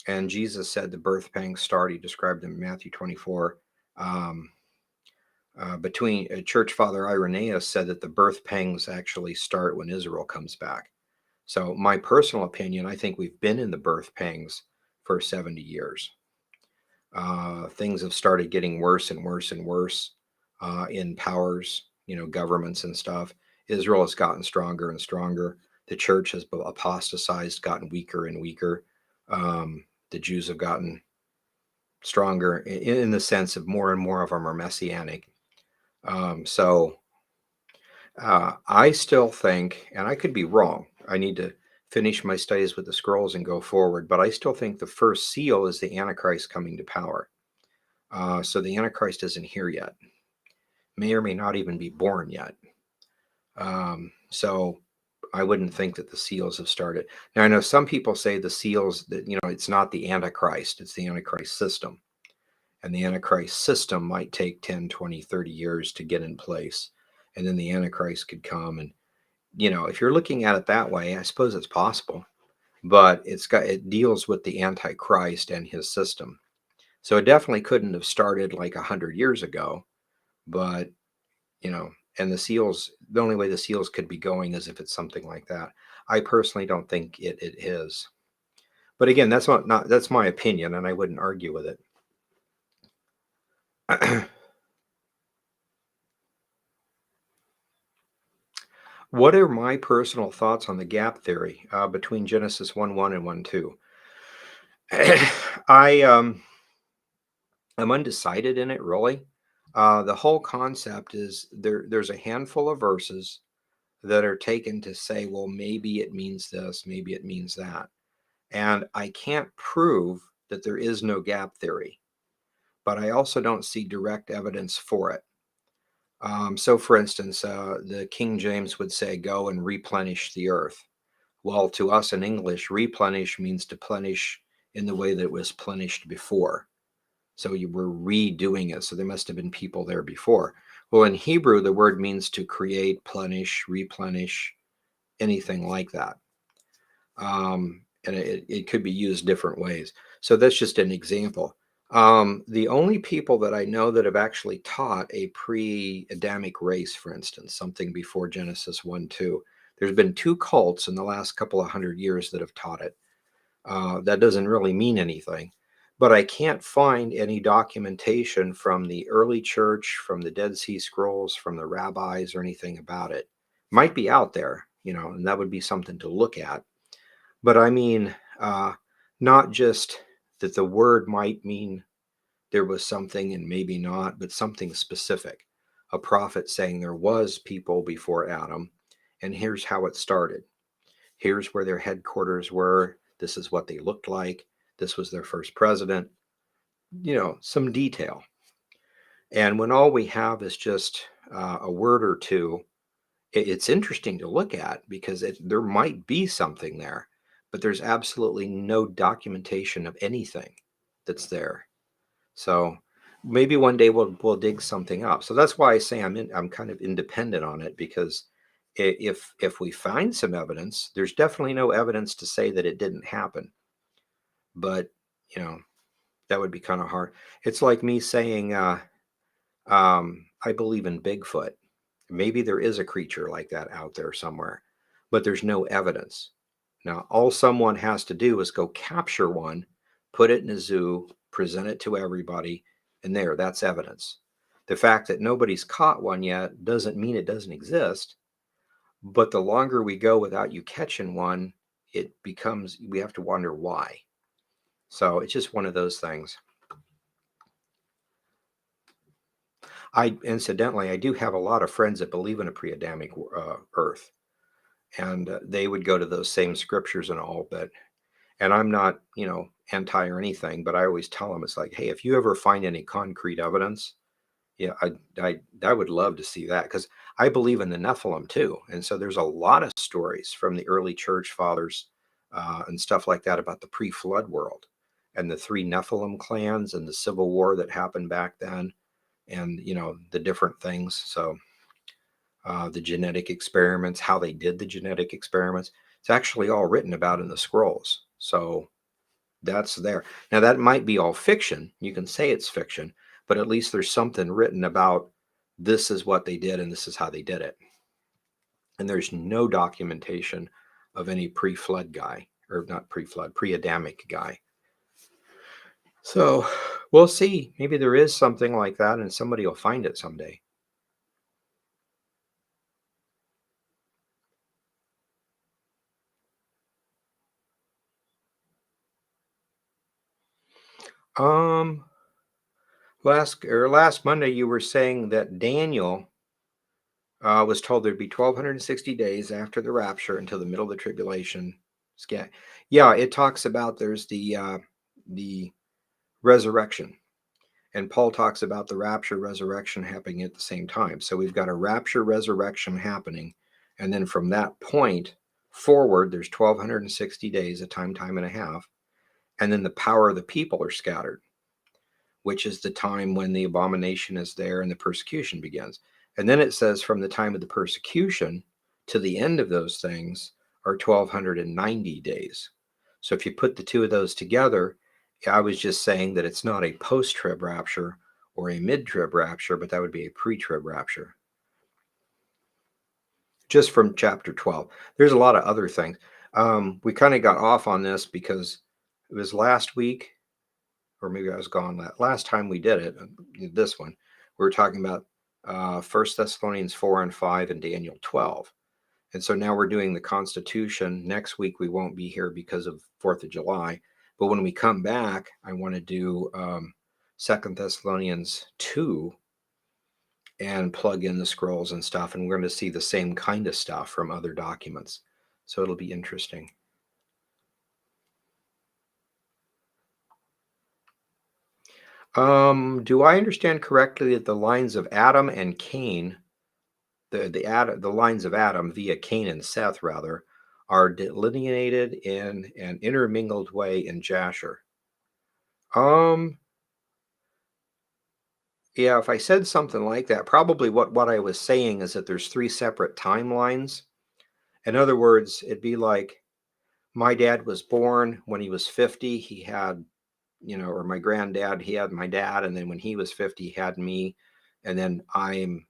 And Jesus said the birth pangs start, he described them in Matthew 24. Between Church Father Irenaeus said that the birth pangs actually start when Israel comes back. So my personal opinion, I think we've been in the birth pangs for 70 years. Things have started getting worse and worse and worse in powers, governments and stuff. Israel has gotten stronger and stronger. The church has apostatized, gotten weaker and weaker. The Jews have gotten stronger in the sense of more and more of them are messianic. So I still think, and I could be wrong, I need to finish my studies with the scrolls and go forward, but I still think the first seal is the Antichrist coming to power. So the Antichrist isn't here yet, may or may not even be born yet. So I wouldn't think that the seals have started. Now, I know some people say the seals, that it's not the Antichrist, it's the Antichrist system. And the Antichrist system might take 10, 20, 30 years to get in place. And then the Antichrist could come. And if you're looking at it that way, I suppose it's possible, but it deals with the Antichrist and his system. So it definitely couldn't have started like 100 years ago, but and the only way the seals could be going is if it's something like that. I personally don't think it is. But again, not that's my opinion, and I wouldn't argue with it. What are my personal thoughts on the gap theory between Genesis 1:1 and 1:2? I I'm undecided in it really. The whole concept is there's a handful of verses that are taken to say, well, maybe it means this, maybe it means that. And I can't prove that there is no gap theory, but I also don't see direct evidence for it. So, for instance, the King James would say, go and replenish the earth. Well, to us in English, replenish means to plenish in the way that it was plenished before. So you were redoing it. So there must have been people there before. Well, in Hebrew, the word means to create, plenish, replenish, anything like that. And it could be used different ways. So that's just an example. The only people that I know that have actually taught a pre-Adamic race, for instance, something before Genesis 1:2, there's been two cults in the last couple of 100 years that have taught it. That doesn't really mean anything, but I can't find any documentation from the early church, from the Dead Sea Scrolls, from the rabbis, or anything about it. Might be out there, and that would be something to look at. But I mean, not just that the word might mean there was something and maybe not, but something specific. A prophet saying there was people before Adam, and here's how it started. Here's where their headquarters were. This is what they looked like. This was their first president. Some detail. And when all we have is just a word or two, it's interesting to look at because there might be something there, but there's absolutely no documentation of anything that's there. So maybe one day we'll dig something up. So that's why I say I'm kind of independent on it, because if we find some evidence, there's definitely no evidence to say that it didn't happen. But you know that would be kind of hard. It's like me saying I believe in Bigfoot. Maybe there is a creature like that out there somewhere, but there's no evidence. Now, all someone has to do is go capture one, put it in a zoo, present it to everybody, and that's evidence. The fact that nobody's caught one yet doesn't mean it doesn't exist, but the longer we go without you catching one, we have to wonder why. So it's just one of those things. Incidentally, I do have a lot of friends that believe in a pre-Adamic Earth, and they would go to those same scriptures and all, but and I'm not, anti or anything, but I always tell them it's like, hey, if you ever find any concrete evidence, yeah, I would love to see that, because I believe in the Nephilim too, and so there's a lot of stories from the early church fathers and stuff like that about the pre-flood world and the three Nephilim clans and the civil war that happened back then, and the different things. So the genetic experiments, how they did the genetic experiments, it's actually all written about in the scrolls. So that's there. Now, that might be all fiction. You can say it's fiction, but at least there's something written about this is what they did and this is how they did it. And there's no documentation of any pre-flood guy, or not pre-flood, pre-Adamic guy. So we'll see. Maybe there is something like that and somebody will find it someday. Um, last Monday, you were saying that Daniel was told there'd be 1,260 days after the rapture until the middle of the tribulation. Yeah, it talks about there's the resurrection, and Paul talks about the rapture resurrection happening at the same time. So we've got a rapture resurrection happening, and then from that point forward, there's 1,260 days, a time and a half, and then the power of the people are scattered, which is the time when the abomination is there and the persecution begins. And then it says from the time of the persecution to the end of those things are 1290 days. So if you put the two of those together, I was just saying that it's not a post-trib rapture or a mid-trib rapture, but that would be a pre-trib rapture. Just from chapter 12. There's a lot of other things. We kind of got off on this because it was last week, or maybe I was gone last time we did it, this one, we were talking about 1 Thessalonians 4 and 5 and Daniel 12. And so now we're doing the Constitution. Next week we won't be here because of 4th of July. But when we come back, I want to do 2 Thessalonians 2 and plug in the scrolls and stuff. And we're going to see the same kind of stuff from other documents. So it'll be interesting. Do I understand correctly that the lines of Adam and Cain, the lines of Adam via Cain and Seth, rather, are delineated in an intermingled way in Jasher? Yeah, if I said something like that, probably what I was saying is that there's three separate timelines. In other words, it'd be like my dad was born when he was 50, he had, or my granddad, he had my dad, and then when he was 50, he had me, and then I'm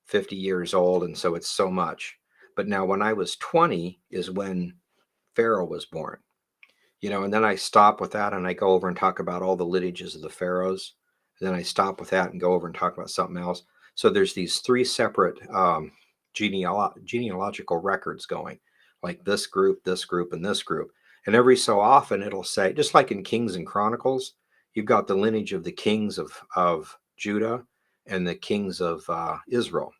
50 years old, and so it's so much. But now when I was 20 is when Pharaoh was born, and then I stop with that and I go over and talk about all the lineages of the pharaohs. And then I stop with that and go over and talk about something else. So there's these three separate genealogical records going, like this group, and this group. And every so often it'll say, just like in Kings and Chronicles, you've got the lineage of the kings of Judah and the kings of Israel.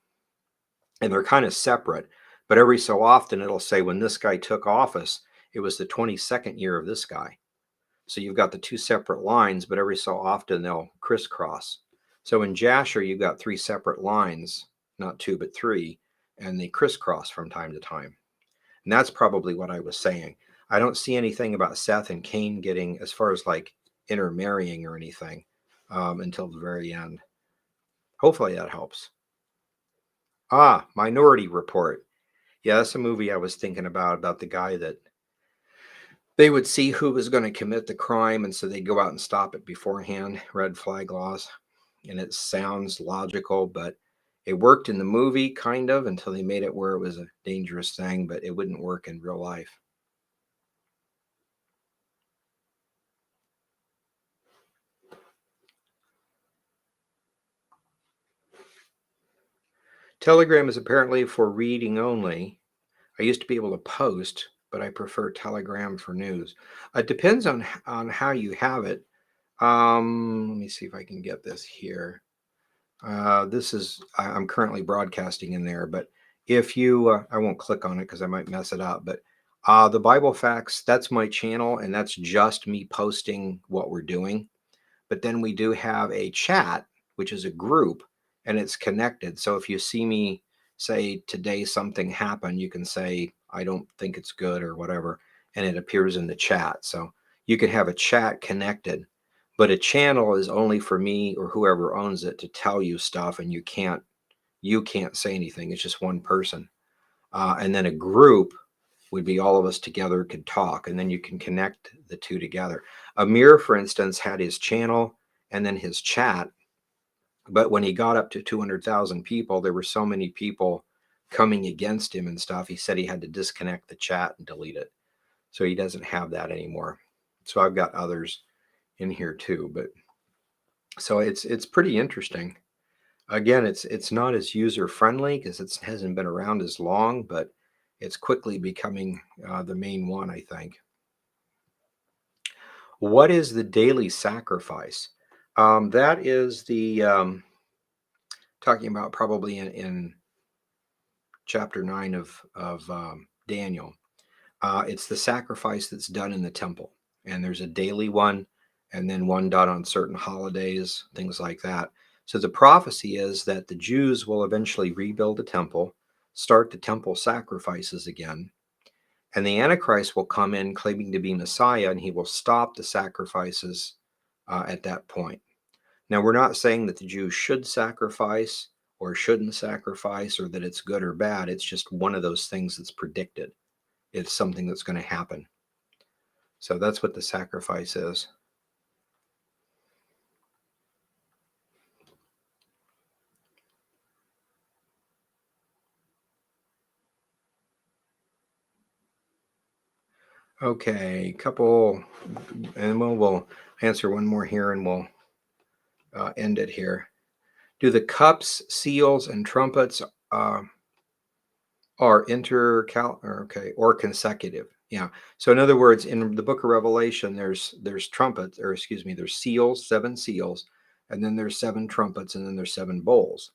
And they're kind of separate. But every so often it'll say when this guy took office, it was the 22nd year of this guy. So you've got the two separate lines, but every so often they'll crisscross. So in Jasher, you've got three separate lines, not two, but three, and they crisscross from time to time. And that's probably what I was saying. I don't see anything about Seth and Cain getting, as far as like intermarrying or anything, until the very end. Hopefully that helps. Minority Report. Yeah, that's a movie I was thinking about the guy that they would see who was going to commit the crime, and so they'd go out and stop it beforehand, red flag laws. And it sounds logical, but it worked in the movie kind of until they made it where it was a dangerous thing, but it wouldn't work in real life. Telegram is apparently for reading only. I used to be able to post, but I prefer Telegram for news. It depends on how you have it. Let me see if I can get this here. I'm currently broadcasting in there, but if you, I won't click on it because I might mess it up, but the Bible Facts, that's my channel, and that's just me posting what we're doing. But then we do have a chat, which is a group, and it's connected. So if you see me say today something happened, you can say, I don't think it's good or whatever, and it appears in the chat. So you can have a chat connected, but a channel is only for me or whoever owns it to tell you stuff, and you can't say anything. It's just one person. And then a group would be all of us together could talk, and then you can connect the two together. Amir, for instance, had his channel and then his chat, but when he got up to 200,000 people, there were so many people coming against him and stuff. He said he had to disconnect the chat and delete it. So he doesn't have that anymore. So I've got others in here too, but so it's pretty interesting. Again, it's not as user friendly because it hasn't been around as long, but it's quickly becoming the main one, I think. What is the daily sacrifice? That is the talking about probably in chapter 9 of Daniel. It's the sacrifice that's done in the temple, and there's a daily one, and then one done on certain holidays, things like that. So the prophecy is that the Jews will eventually rebuild the temple, start the temple sacrifices again, and the Antichrist will come in claiming to be Messiah, and he will stop the sacrifices at that point. Now, we're not saying that the Jews should sacrifice or shouldn't sacrifice, or that it's good or bad. It's just one of those things that's predicted. It's something that's going to happen. So that's what the sacrifice is. Okay, couple, and we'll answer one more here, and we'll end it here. Do the cups, seals, and trumpets are or consecutive? Yeah. So in other words, in the book of Revelation, there's trumpets, or excuse me, there's seals, 7 seals, and then there's 7 trumpets, and then there's 7 bowls.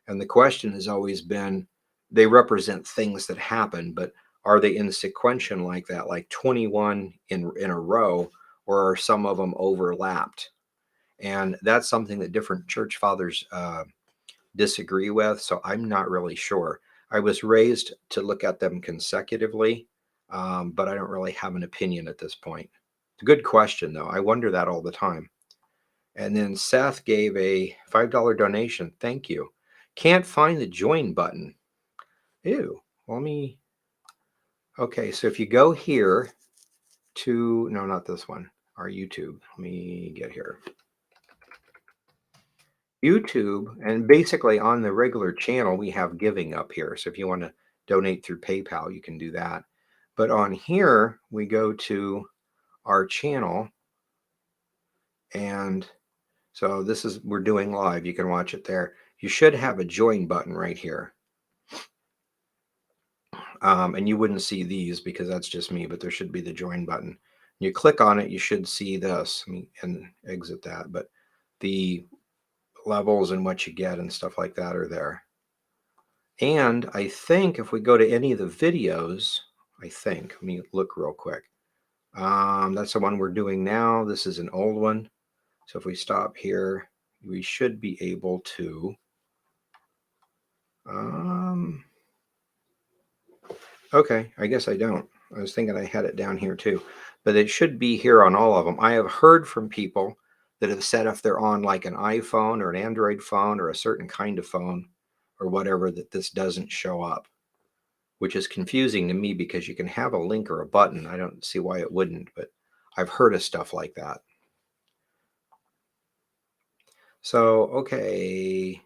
And the question has always been, they represent things that happen, but are they in sequential like that, like 21 in a row, or are some of them overlapped? And that's something that different church fathers disagree with. So I'm not really sure. I was raised to look at them consecutively, but I don't really have an opinion at this point. It's a good question, though. I wonder that all the time. And then Seth gave a $5 donation. Thank you. Can't find the join button. Ew. Let me. Okay, so if you go here to, no, not this one, our YouTube. Let me get here. YouTube, and basically on the regular channel, we have giving up here. So if you want to donate through PayPal, you can do that. But on here, we go to our channel. And so this is, we're doing live. You can watch it there. You should have a join button right here. And you wouldn't see these because that's just me, but there should be the join button. You click on it, you should see this. And exit that. But the levels and what you get and stuff like that are there. And I think if we go to any of the videos, let me look real quick. That's the one we're doing now. This is an old one. So if we stop here, we should be able to, okay, I guess I don't. I was thinking I had it down here too, but it should be here on all of them. I have heard from people that have said if they're on like an iPhone or an Android phone or a certain kind of phone or whatever, that this doesn't show up, which is confusing to me because you can have a link or a button. I don't see why it wouldn't, but I've heard of stuff like that. So, okay.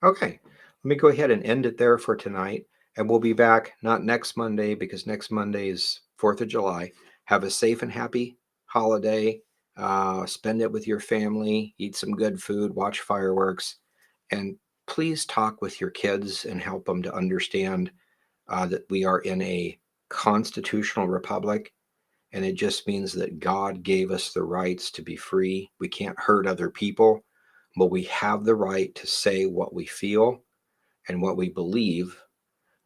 Let me go ahead and end it there for tonight. And we'll be back not next Monday, because next Monday is 4th of July. Have a safe and happy holiday. Spend it with your family, eat some good food, watch fireworks, and please talk with your kids and help them to understand that we are in a constitutional republic, and it just means that God gave us the rights to be free. We can't hurt other people, but we have the right to say what we feel and what we believe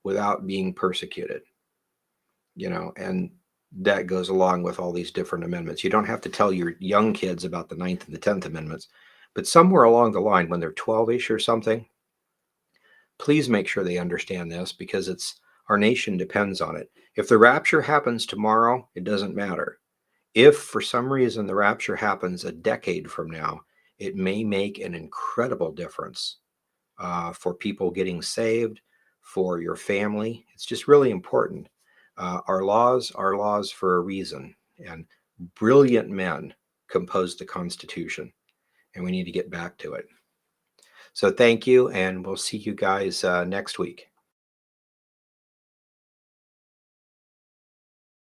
without being persecuted, and that goes along with all these different amendments. You don't have to tell your young kids about the 9th and the 10th Amendments, but somewhere along the line, when they're 12-ish or something, please make sure they understand this, because our nation depends on it. If the rapture happens tomorrow, it doesn't matter. If for some reason the rapture happens a decade from now, it may make an incredible difference for people getting saved, for your family. It's just really important. Our laws are laws for a reason, and brilliant men composed the Constitution, and we need to get back to it. So thank you, and we'll see you guys next week.